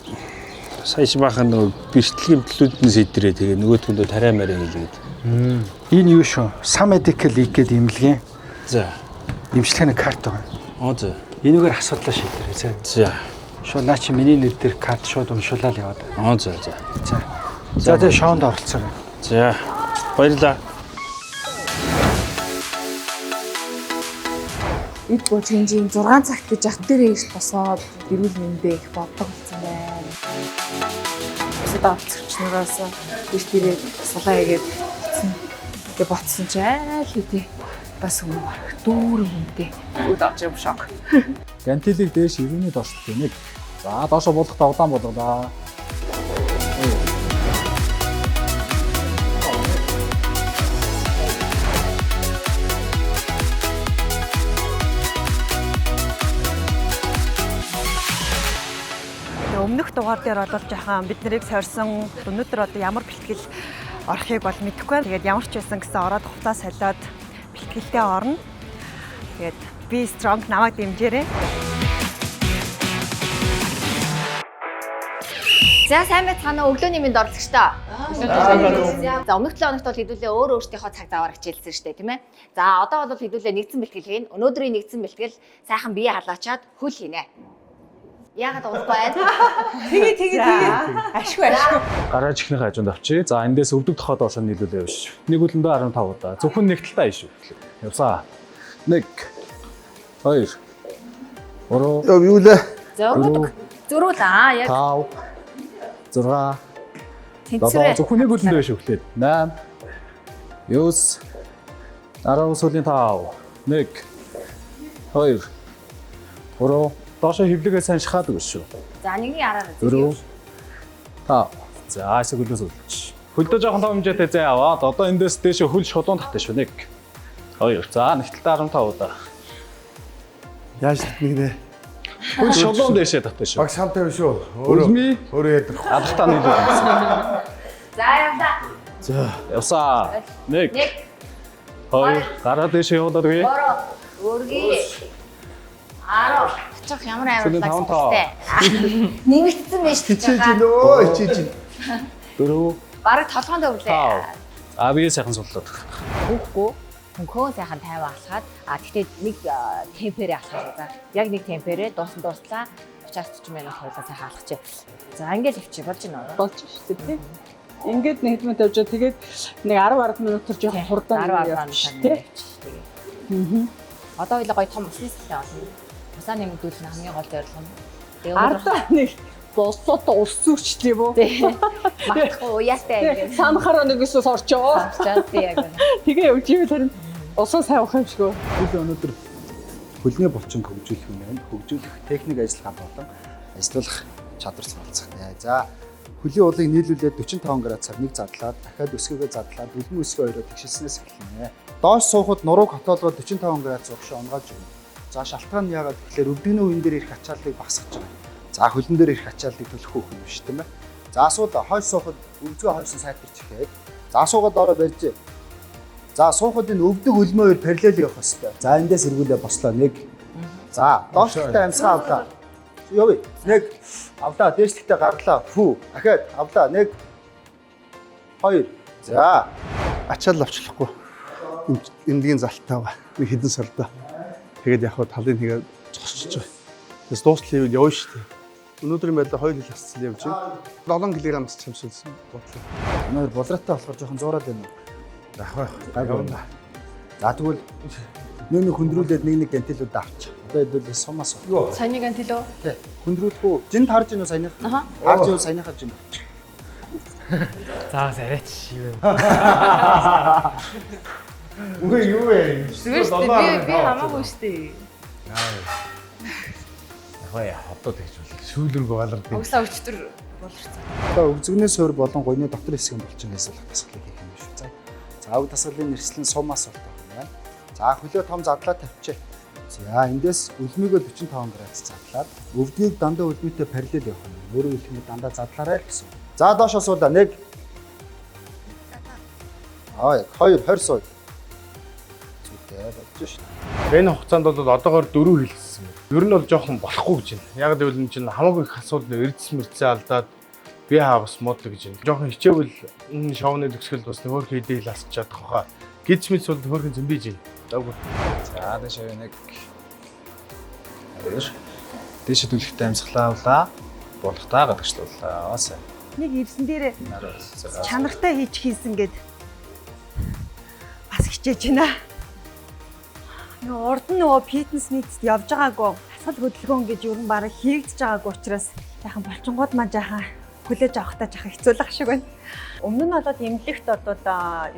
саяш бахан нөгөө бэртлэгийн төлөвлөлтөнд сэтрээ тэгээ нөгөөдгөндөө тарай мараа хийлгээд. Энэ юу шүү? Some Medical League гэдэг имлэгийн. За. Имчилгээний карт байгаа. За. Энэгээр асуудлаа шийдэрэй. За. Шууд наа чи миний нэр дээр карт шууд уншуулаад яваад. За. За тэгээ шоунд оролцоорой. За. Баярлалаа. Эд божинжийн 6 цагт гэж ах дээрээ ирж босоод гэрүүл мэндэ их боддог болсон байна. Өсөд авцгчнараас гэрт ирээд сулаа хийгээд ботсон ч айл үгүй. Бас өмнө дүүрэн үнэтэй. Үд авч юм шок. Гантилийг дээш ирүүний доршил гинэ. За доошо болохдоо удаан болголаа. өмнөх дугаар дээр бол жоохон бид нарыг сорьсон өнөөдөр одоо ямар бэлтгэл орохыг бол мэдэхгүй байна. Тэгээд ямар ч байсан гэсэн ороод хувцас солиод бэлтгэлдээ орно. Тэгээд би strong намайг дэмжээрэй. За сайн байцгаана уу өглөөний мэнд орлогчтой. За өмнөх 7 хоногт бол хэдүүлээ өөрөөсийнхөө цаг заваар хичээлсэн шүү дээ тийм ээ. За одоо бол хэдүүлээ нэгдсэн бэлтгэл хийн. Өнөөдрийн нэгдсэн бэлтгэл сайхан бие халаачаад хөл хийнэ. Яагаад уухгүй байна? Тэгээ. Ашгүй. Гараж ихнийхээ хажуунд авчи. За эндээс өвдөг тохоод олсон нийлүүлээ биш. Нэг үлэндээ 15 удаа. Зөвхөн нэг талтай шүү. Явсаа. 1 2 3 юу лээ? Зөрүүл яг 5 6 7 зөвхөн нэг үлэндээ биш өглөөд 8 9 10 сүүлийн 5 1 2 3 доошо хөвлөгөө сайн шахаадаг шүү. За нэгний араар 4 5 за асаг хөлөөс үлч. Хөлдөө жоохон том хэмжээтэй зай аваад одоо эндээс дээш хөл шулуун татсан шүү. 1 2 за нэг талдаа 15 удаа. Яаж тэгнэ? Хөл шулуун дээшээ татсан шүү. Баг самтай биш үү? Өөрөө ядаг. Алхтаа нийлүүлсэн. За явлаа. За явсаа. 1 2 гараа дээшээ явуулаад үгүй. 3 өргий 10 чих ямар аймагтай. Нэмэгдсэн байж байгаа. Хичээж. 4 Бараг толгоонд өвлөө. Би сайхан судлаад. Үгүй. Хөнгөө сайхан тайван алхаад гэхдээ нэг темперэ алхах. За яг нэг темперэ дууслаа 30-40 минут хойлоо сайхан алхачих. За ингээд өвчи болж байна уу? Болж шүү дээ. Ингээд нэг хэдэн минут явжаа тэгээд нэг 10 минутаар жоохон хурдан явчих тий. Одоо хоёлаа гоё том усны сэлтэй болно. Усаа нэмэгдүүлэх нь хамгийн гол зорилго нь. Ардаа нэг босоод ус зүрчтэй юм уу? Махгүй уяатай. Санахаараа нэгээс орчоо. Яг. Тэгээ явж ивэл харин усаа сайн уух юм шиг үү? Хөл өнөөдөр хөлний булчин хөгжүүлэх юм байна. Хөгжүүлэх техник ажиллагаа болон ажиллах чадвар суралцах нэ. За хөлийн уулыг нийлүүлээд 45 градусаар нэг задлаад дахиад өсгөөгээ задлаад үлгэн өсгөө хоёроо тэгшилснээс эхэлнэ. Доош суухад нурууг хотоолгоод 45 градус өгш онгоож өгнө. За шалтгаан нь яагаад гэхээр өвдөгний үеийн дээр ирэх ачааллыг багасгаж байгаа. За хөлн дээр ирэх ачааллыг төлөх хөөх юм биш тийм ээ. За асууд хойш суухад өвзгөө хойсон сайтарч ихэд. За асуугаад ороо барьж. За суухад энэ өвдөг өлмөөр параллел явах хэрэгтэй. За эндээс эргүүлээ бослоо 1. За доошлогтой амьсгаа авлаа. Явъя. 1 авлаа дээшлэгтээ гарлаа. Фүү. Дахиад авлаа 1 2. За ачаал авчлахгүй. Эндгийн залтаа ба. Би хідэн сардаа. Тэгээд яг хаа талын хийгээд зогсчихж байгаа. Тэс дуустлын явна шүү дээ. Өнөөдрийн байдлаар 2 хил асцал явж байна. 7 кг чамсуулсан бодлоо. Өнөөдөр болроотой болохоор жоохон зуураад байна. Ахаа гайвна. За тэгвэл нэг хөндрүүлээд нэг гантилүүд авч. Одоо хэдүүл сумаас. Саяны гантил үү? Тий. Хөндрүүлэхгүй. Жинд харж байна уу саяных? Харж юу саяныхаа жинд. За сарайч юу. Үгүй юу вэ? Би хамаагүй штэ. Яа одоо тэгж бол сүүлрэг балардаг. Угсаа өчтөр болчихсон. Одоо өвзгний суурь болон гойны дотор хэсгийн булчин хэсэл тасгалыг хийх юм шүү. За өв тасгалын нэрслэн сумаас болдог юм байна. За хөлөө том задлаа тавьчих. За эндээс үлмийгөө 45 градус задлаад өвдгийг дандаа үлмийтэй параллел явах юм. Өөрөөр хэлбэл дандаа задлаарай л гэсэн. За доош суулаа 1 2 20 сууд. Зүгтээ болж шин. Энэ хугацаанд бол одоогоор 4 хэлсэн. Ер нь бол жоохон болохгүй гэж байна. Яг гэвэл энэ чинь хамаагүй их асуудал эрдэс мэрцээ алдаад би хаа бас муудлаа гэж байна. Жоохон хичээвэл энэ шоуны төгсгөл бас нөхөр хийдэл асч чадах хаа. Гэж мэд бол нөхөр зэмбиж байна. Даагүй. За дэш нэг дэш төлөвтэй амьсгалаа авлаа. Болготаа гадагшлууллаа. Сайн. Нэг ирсэн дээрээ чанартай хийсэн гэд бас хичээж байна. Урд нь нөгөө фитнес нийтэд явж байгаагүй асал хөдөлгөөн гэж ер нь бараг хийгдэж байгаагүй учраас яхан болчингууд маань жаахан хүлээж авахтаа жаахан хэцүүлэх шиг байна. Өмнө нь болоод эмнэлэгт бол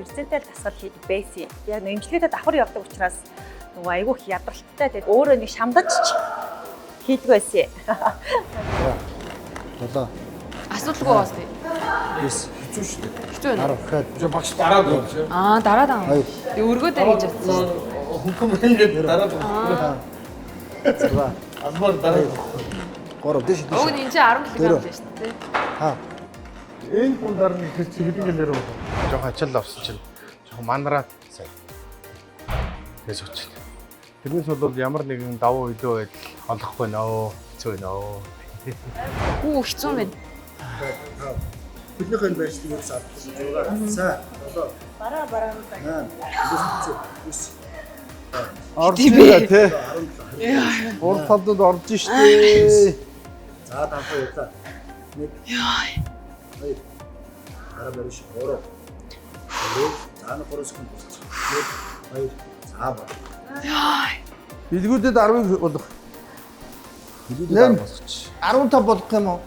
ерсэнтэй дасгал хийдэг байсан. Яг эмнэлэгтээ давхар явдаг учраас нөгөө айгүй их ядралттай тэгээд өөрөө нэг шамдаж хийдэг байсан. Болоо. Асуудалгүй бас тий. Yes, хэцүү шүү дээ. Хэцүү байна. Харахад багш дараад байна. Дараад аа. Тэгээ өргөөдөө хийж чадсан. Хөнгөн ингээд дараад байна. Албаар дараа. 3 дэш. Өө энэ чинь 10 кг л шүү дээ. Аа. Энэ гундар нь тэр хэдийнгээр бол жоох ачаал орсон чинь жоох манараад сайн. Тэгээс очив. Тэрнээс бол ямар нэгэн давуу илүү байдал олохгүй нөө хэцүү нөө. Хүү хэцүү мэд. Хүлнийхээ байршлыг юу саад. 6 7 Бараа. Орчихлоо тий. Урд талдад орж штэ. За тавхаа явлаа. 1 2 Араа бариш 3. Заана 3 секунд болчих. 1 2 за ба. Билгүүдэд 10-ыг болох. Билгүүдэд 10 болгоч. 15 болох юм уу?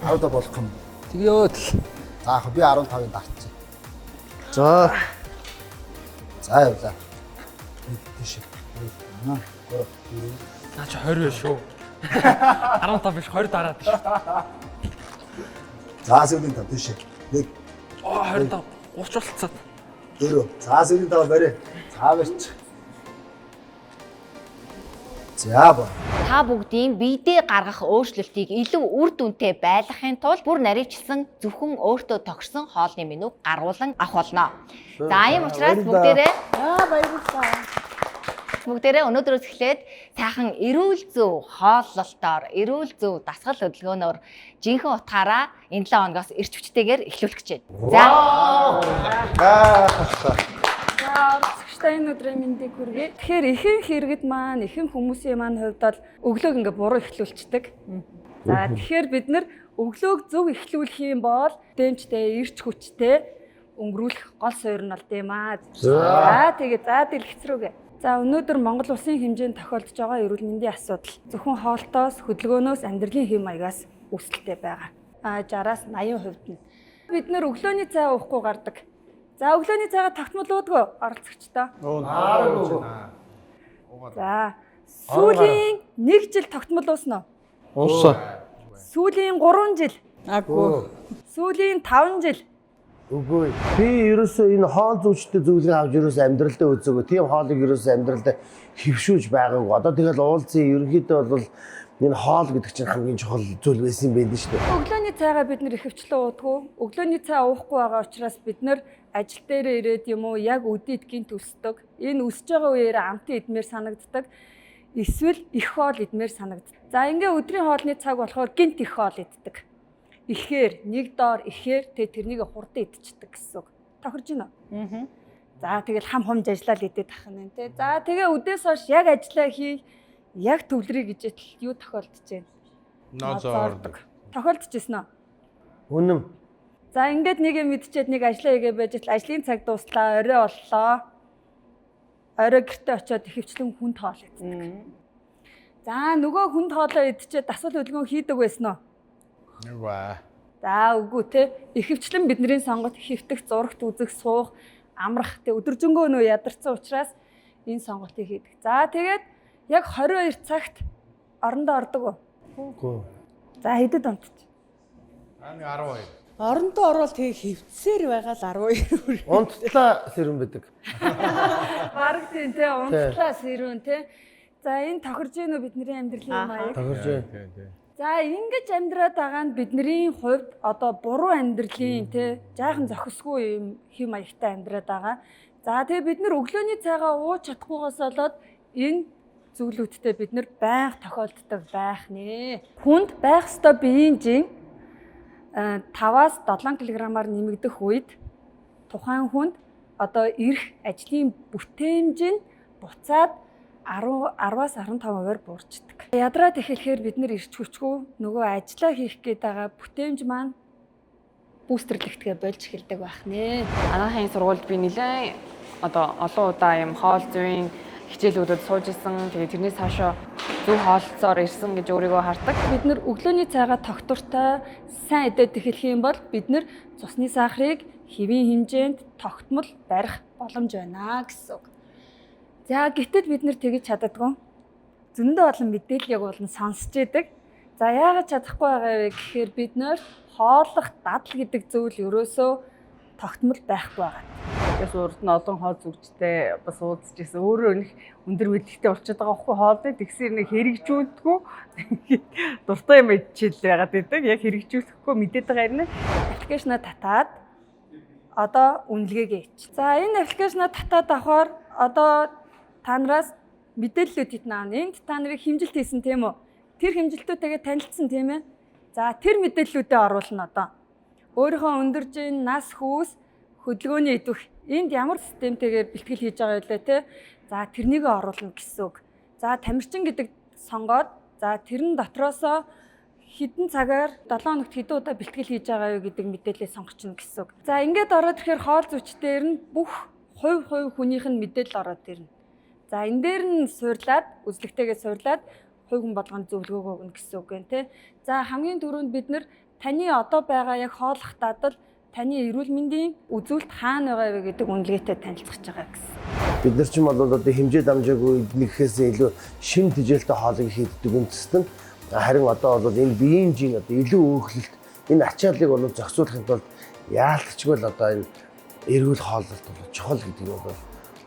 10 болох юм. Тэгээд за яг би 15-ыг дарчих. За. За явлаа. Тийш. 1 3 Наа чи 20 биш шүү. 15 биш 20 дараад биш. За сүүлийн тав тийш. 1 25 30 болцоод. 4. За сүүлийн тав барь. За барьч. За ба. Та бүгдийн биедээ гаргах өөрчлөлтийг илүү үр дүнтэй байлгахын тулд бүр наривчлсан зөвхөн өөртөө тохирсон хоолны менюг гаргуулan авах болно. За ийм учраас бүгдээрээ бүгдээрээ өнөөдрөөс эхлээд сайхан эрүүл зөв хооллолтоор, эрүүл зөв дасгал хөдөлгөөнөөр жинхэнэ утгаараа энэ 7 хоногоос эрч хүчтэйгээр эхлүүлэх гэж байна. За энэ өдрийн мэндийг хүргэе. Тэгэхээр ихэнх иргэд маань, ихэнх хүмүүсийн маань хувьд бол өглөөг ингээ буруу эхлүүлцдэг. За тэгэхээр бид нар өглөөг зөв эхлүүлэх юм бол дэмжтэй, эрч хүчтэй өнгөрүүлэх гол суурь нь бол тийм аа. За тэгээд дэлгэц рүүгээ. За өнөөдөр Монгол улсын хэмжээнд тохиолдож байгаа эрүүл мэндийн асуудал зөвхөн хоолтоос, хөдөлгөөнөөс, амьдралын хэм маягаас үүсэлтэй байгаа. 60-аас 80% нь бид нар өглөөний цай уухгүй гардаг. За өглөөний цайгаа тогтмол уудгүй оролцогчдоо. За сүүлийн 1 жил тогтмол ууснаа. Уусан. Сүүлийн 3 жил. Аггүй. Сүүлийн 5 жил. Үгүй. Би ерөөсөө энэ хоол зүйчтэй зөвлөгөө авч ерөөсөө амьдралдаа үзээгүй. Тийм хоолыг ерөөсөө амьдралдаа хөвшүүлж байгаагүй. Одоо тэгэл уулзсан ерөнхийдөө бол энэ хоол гэдэг чинь хамгийн чухал зүйл байсан юм байна шүү дээ. Өглөөний цайгаа бид нэр ихэвчлэн уудгүй. Өглөөний цай уухгүй байгаа учраас бид нэр ажил дээрээ ирээд юм уу яг өдийд гинт өсдөг. Энэ өсөж байгаа үеэр амтан идмээр санагддаг. Эсвэл их хоол идмээр санагддаг. За ингээ өдрийн хоолны цаг болохоор гинт их хоол иддэг. Ихээр нэг доор ихээр тэрнийг хурдан идчихдэг гэсэн үг. Тохирж байна уу? За тэгэл хам хомж ажиллаад идэх тах нь тий. За тэгээ өдөөс хойш яг ажиллаа хий, яг төвлөрий гэж юу тохиолдож байна? Нозоордог. Тохиолдож байна уу? Үнэн. За ингээд нэг юм мэдчихэд нэг ажиллаа хийгээ байж л ажлын цаг дуслаа, орой боллоо. Орой гэртээ очиод ихэвчлэн хүнд хоол иддэг. За нөгөө хүнд хоолоо идчихээд дасгал хөдөлгөөн хийдэг байсан уу? Нүвэ. За үгүй те ихэвчлэн бидний сонгот хэвтэх, зурагт үзэх, суух, амрах те өдөржингөө нөө ядарсан учраас энэ сонголтыг хийдэг. За тэгээд яг 22 цагт орондоо ордог уу? Үгүй. За хэдэд онтч? Ами 12. Орондоо орвол тэгээ хөвцсээр байгаа л 12. Унттлаа сэрэн байдаг. Бараг тийм те унттлаа сэрүүн те. За энэ тохирж гинөө бидний амьдралын маяг. Тохирж байна. За ингэж амьдраад байгаа нь бидний хувьд одоо буруу амьдралын те жаахан зохисгүй юм хэм маягтай амьдраад байгаа. За тэгээ бид нар өглөөний цайгаа ууж чадахгүйгээс болоод энэ зүйлүүдтэй бид нар байнга тохиолддог байх нэ. Хүнд байх ёстой биеийн жин 5-аас 7 кг-аар нэмэгдэх үед тухайн хүнд одоо ирэх ажлын бүтээмж нь буцаад 10-аас 15%-аар буурчдаг. Ядраад эхлэхээр бид нэр ирч хүчгүй нөгөө ажиллаа хийх гээд байгаа бүтээмж маань бүүстэрлэгдэхээ болж эхэлдэг байх нэ. Анаахын сургуульд би нэлээд одоо олон удаа юм хоол зүйн хичээлүүдэд сууж исэн. Тэгээ тэрнээс цаашаа зөв хоолцоор ирсэн гэж өөрийгөө хардаг. Бид нэр өглөөний цайгаа тогтвортой сайн идээд эхлэх юм бол бид нэр цусны сахарыг хэвийн хэмжээнд тогтмол барих боломж байна гэсэн үг. За гэтэл бид нэр тэгж чаддаггүй. Зөндөө олон мэдээлэл яг болон сонсч идэг. За яагаад чадахгүй байгаа вэ гэхээр бид нэр хооллох дадал гэдэг зүйл ерөөсөө тогтмол байхгүй байгаа. Тэгээс урд нь олон хоол зүгчтэй бас уулзж ирсэн. Өөрөө нэг өндөр мэдлэгтэй болчиход байгаа байхгүй хоолны тэгсэр нэг хэрэгжүүлдэггүй. Дуртай юм ичил байгаад байдаг. Яг хэрэгжүүлэхгүй мэдээд байгаа юм. Аппликейшнаа татаад одоо үнэлгээгээ ич. За энэ аппликейшнаа татаад авахаар одоо та нараас мэдээллүүд хитнэ аана. Энд та нарыг хэмжилт хийсэн тийм үү? Тэр хэмжилтүүдтэйгээ танилцсан тийм ээ. За тэр мэдээллүүдээ оруулна одоо. Өөрийнхөө өндөржин нас хүүс хөдөлгөөний идэвх энд ямар системтэйгээр бэлтгэл хийж байгаа байлаа те. За тэрнийг оруулна гэсэн үг. За тамирчин гэдэг сонгоод за тэрэн дотроосоо хэдэн цагаар 7 хоногт хэдэн удаа бэлтгэл хийж байгаа юу гэдэг мэдээлэл сонгочихно гэсэн үг. За ингээд ороод ирэхээр хоол зүйчдээр нь бүх хувь хүнийх нь мэдээлэл ороод ирнэ. За энэ дээр нь суурлаад үзлэгтэйгээ суурлаад хувь хүн болгонд зөвлөгөөгөө өгнө гэсэн үг гэн тэ. За хамгийн түрүүнд бид нэр таны одоо байгаа яг хооллох дадал таны эрүүл мэндийн үзүүлэлт хаана байгаа вэ гэдэг үнэлгээтэй танилцуулж байгаа гэсэн. Бид нар ч юм бол одоо хэмжээ дамжаагүй нэгхээс илүү шим тэжээлтэй хоолыг хийддэг үндэстэн. Харин одоо бол энэ биеийн одоо илүү өөхлөлт энэ ачааллыг бол зохицуулахын тулд яалтчгүй л одоо энэ эрүүл хооллолт бол чухал гэдэг нь бол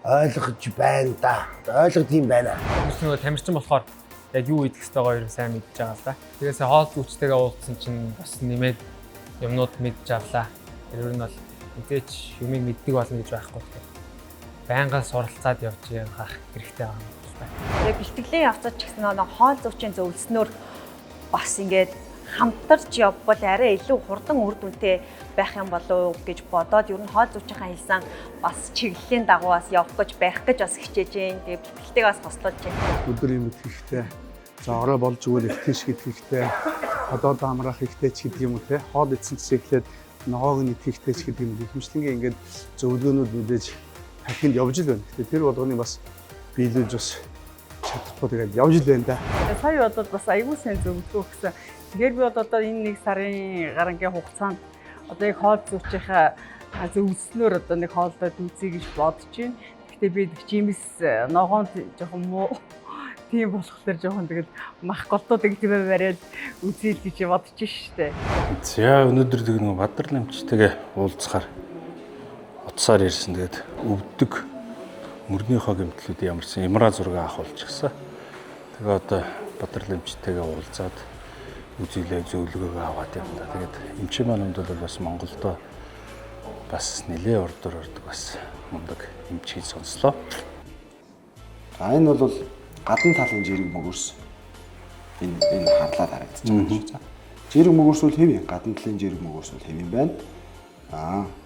ойлгож байна да. Ойлгох юм байна. Нөгөө тамирчин болохоор яг юу идэх ёстойгоо ер нь сайн мэдж байгаа л да. Тэгээс хоол зүйчтэйгээ уулзсан чинь бас нэмээд юмнууд мэдж авлаа. Тэр нь бол мэдээч юмыг мэддэг болно гэж байхгүй тэгэхээр байнга суралцаад явж явах хэрэгтэй байна. Тэгээ бэлтгэлийн явцад ч гэсэн нэг хоол зүйчийн зөвлөснөөр бас ингээд хамтарч явбал арай илүү хурдан үр дүнтэй байх юм болов уу гэж бодоод ер нь хоол зүйчийнхаа хэлсэн бас чиглэлийн дагуугаас явах гэж байх гэж бас хичээж जैन. Тэгээ бэлтгэлтэйг бас тослож байна. Өдөр юм хэрэгтэй. За орой болж өгвөл ихтгэж хэрэгтэй. Ходоод амраах хэрэгтэй ч гэдэг юм уу те. Хоол идсэн ч эхлээд ногоог нь итгэхтэй ч гэдэг юм. Ихэмжлэнгээ ингээд зөвлөгөөнүүд мэдээж дахинд явж л байна. Гэтэ тэр болгоны бас биелүүлж бас чадахгүй тэгээд явж л байна да. Сая бодоод бас аягүй сайн зөвлөгөө өгсөн. Тэгэхээр би одоо энэ нэг сарын гарангийн хугацаанд одоо яг хоол зүйчийнхаа зөвлөснөөр одоо нэг хооллоод үзье гэж бодож байна. Гэхдээ би жимс ногоонд жоохон муу тийм болохоор жоохон тэгэл мах голтууд гэдэг юм бариад үзье гэж бодож штэ. За өнөөдөр тэг нэг Бадар Намчтайгээ уулзахаар утсаар ирсэн. Тэгээд өвдөг мөрнийхөө гэмтлүүд ямарсан имра зураг авах болчихсон. Тэгээ одоо Бадар Намчтайгээ уулзаад үзүүлээ зөвлөгөөгөө аваад юм да. Тэгээд эмчи маань бол бас Монголдо бас нэлээ ордор бас мундаг эмчийг сонслоо. Энэ бол гадна талын жирэг мөгөрс. Энэ харлаад харагдаж байгаа шүү. За. Жирэг мөгөрс бол хэв юм? Гадна талын жирэг мөгөрс бол хэв юм байна.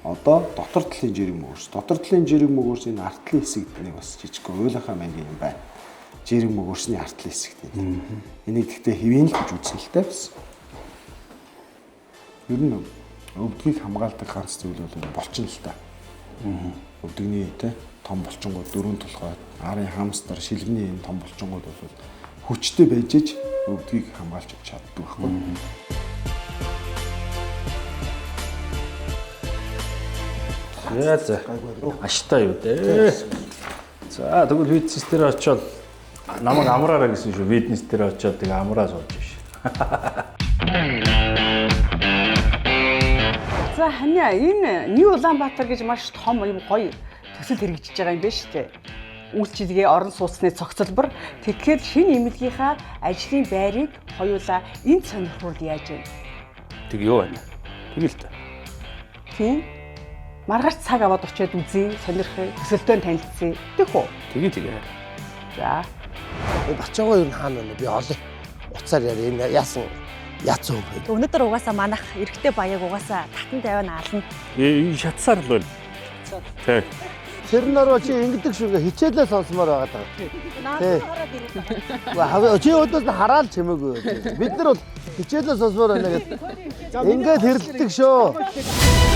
Одоо дотор талын жирэг мөгөрс. Дотор талын жирэг мөгөрс энэ артлын хэсэгт нэг бас жижиг ойлгохаа маягийн юм байна. Жирэг мөгөрсний артлын хэсэгт. Энийг гэхдээ хэвэн л гэж үзсэн л таа бас. Ер нь өвдгийг хамгаалдаг ганц зүйл бол болчин л та. Өвдөгний те том болчингууд дөрөв толгой, арын хамстар, шилгэний энэ том болчингууд бол хүчтэй байж ич өвдгийг хамгаалж чаддаг байхгүй. Яа за. Аштай юу дээ. За тэгвэл фитнес дээр очиод намайг амраараа гэсэн шүү. Фитнес дээр очиод тэгээ амраа сууж биш. За ханиа энэ New Улаанбаатар гэж маш том юм гоё төсөл хэрэгжиж байгаа юм байна шүү дээ. Үйлчилгээ орон сууцны цогцлбор тэгэхээр шинэ эмнэлгийнхаа ажлын байрыг хоёулаа энэ сонирхолд яаж вэ? Тэг юу байна? Тэгэл та. Тийм. Маргааш цаг аваад очиод үзье, сонирхъя, төсөлтөө танилцъя. Тэгэх үү? Тэгээ. За. Бачаагаа юу хаана вэ? Би олон уцаар яа энэ яасан яцсан юм бэ? Өнөөдөр угаасаа манах эрэгтэй баяг угаасаа татан тавиан аална. Шатсаар л байна. Тэг. Тэр нөрөө чи ингэдэг шүү хичээлээ сонсомоор байгаа даа. Наад хараад ирээ. Хаваа чи өдөөс нь хараал чимээгүй. Бид нар бол хичээлээ сонсомоор байна гэдэг. Ингээд хэрэлдэг шүү.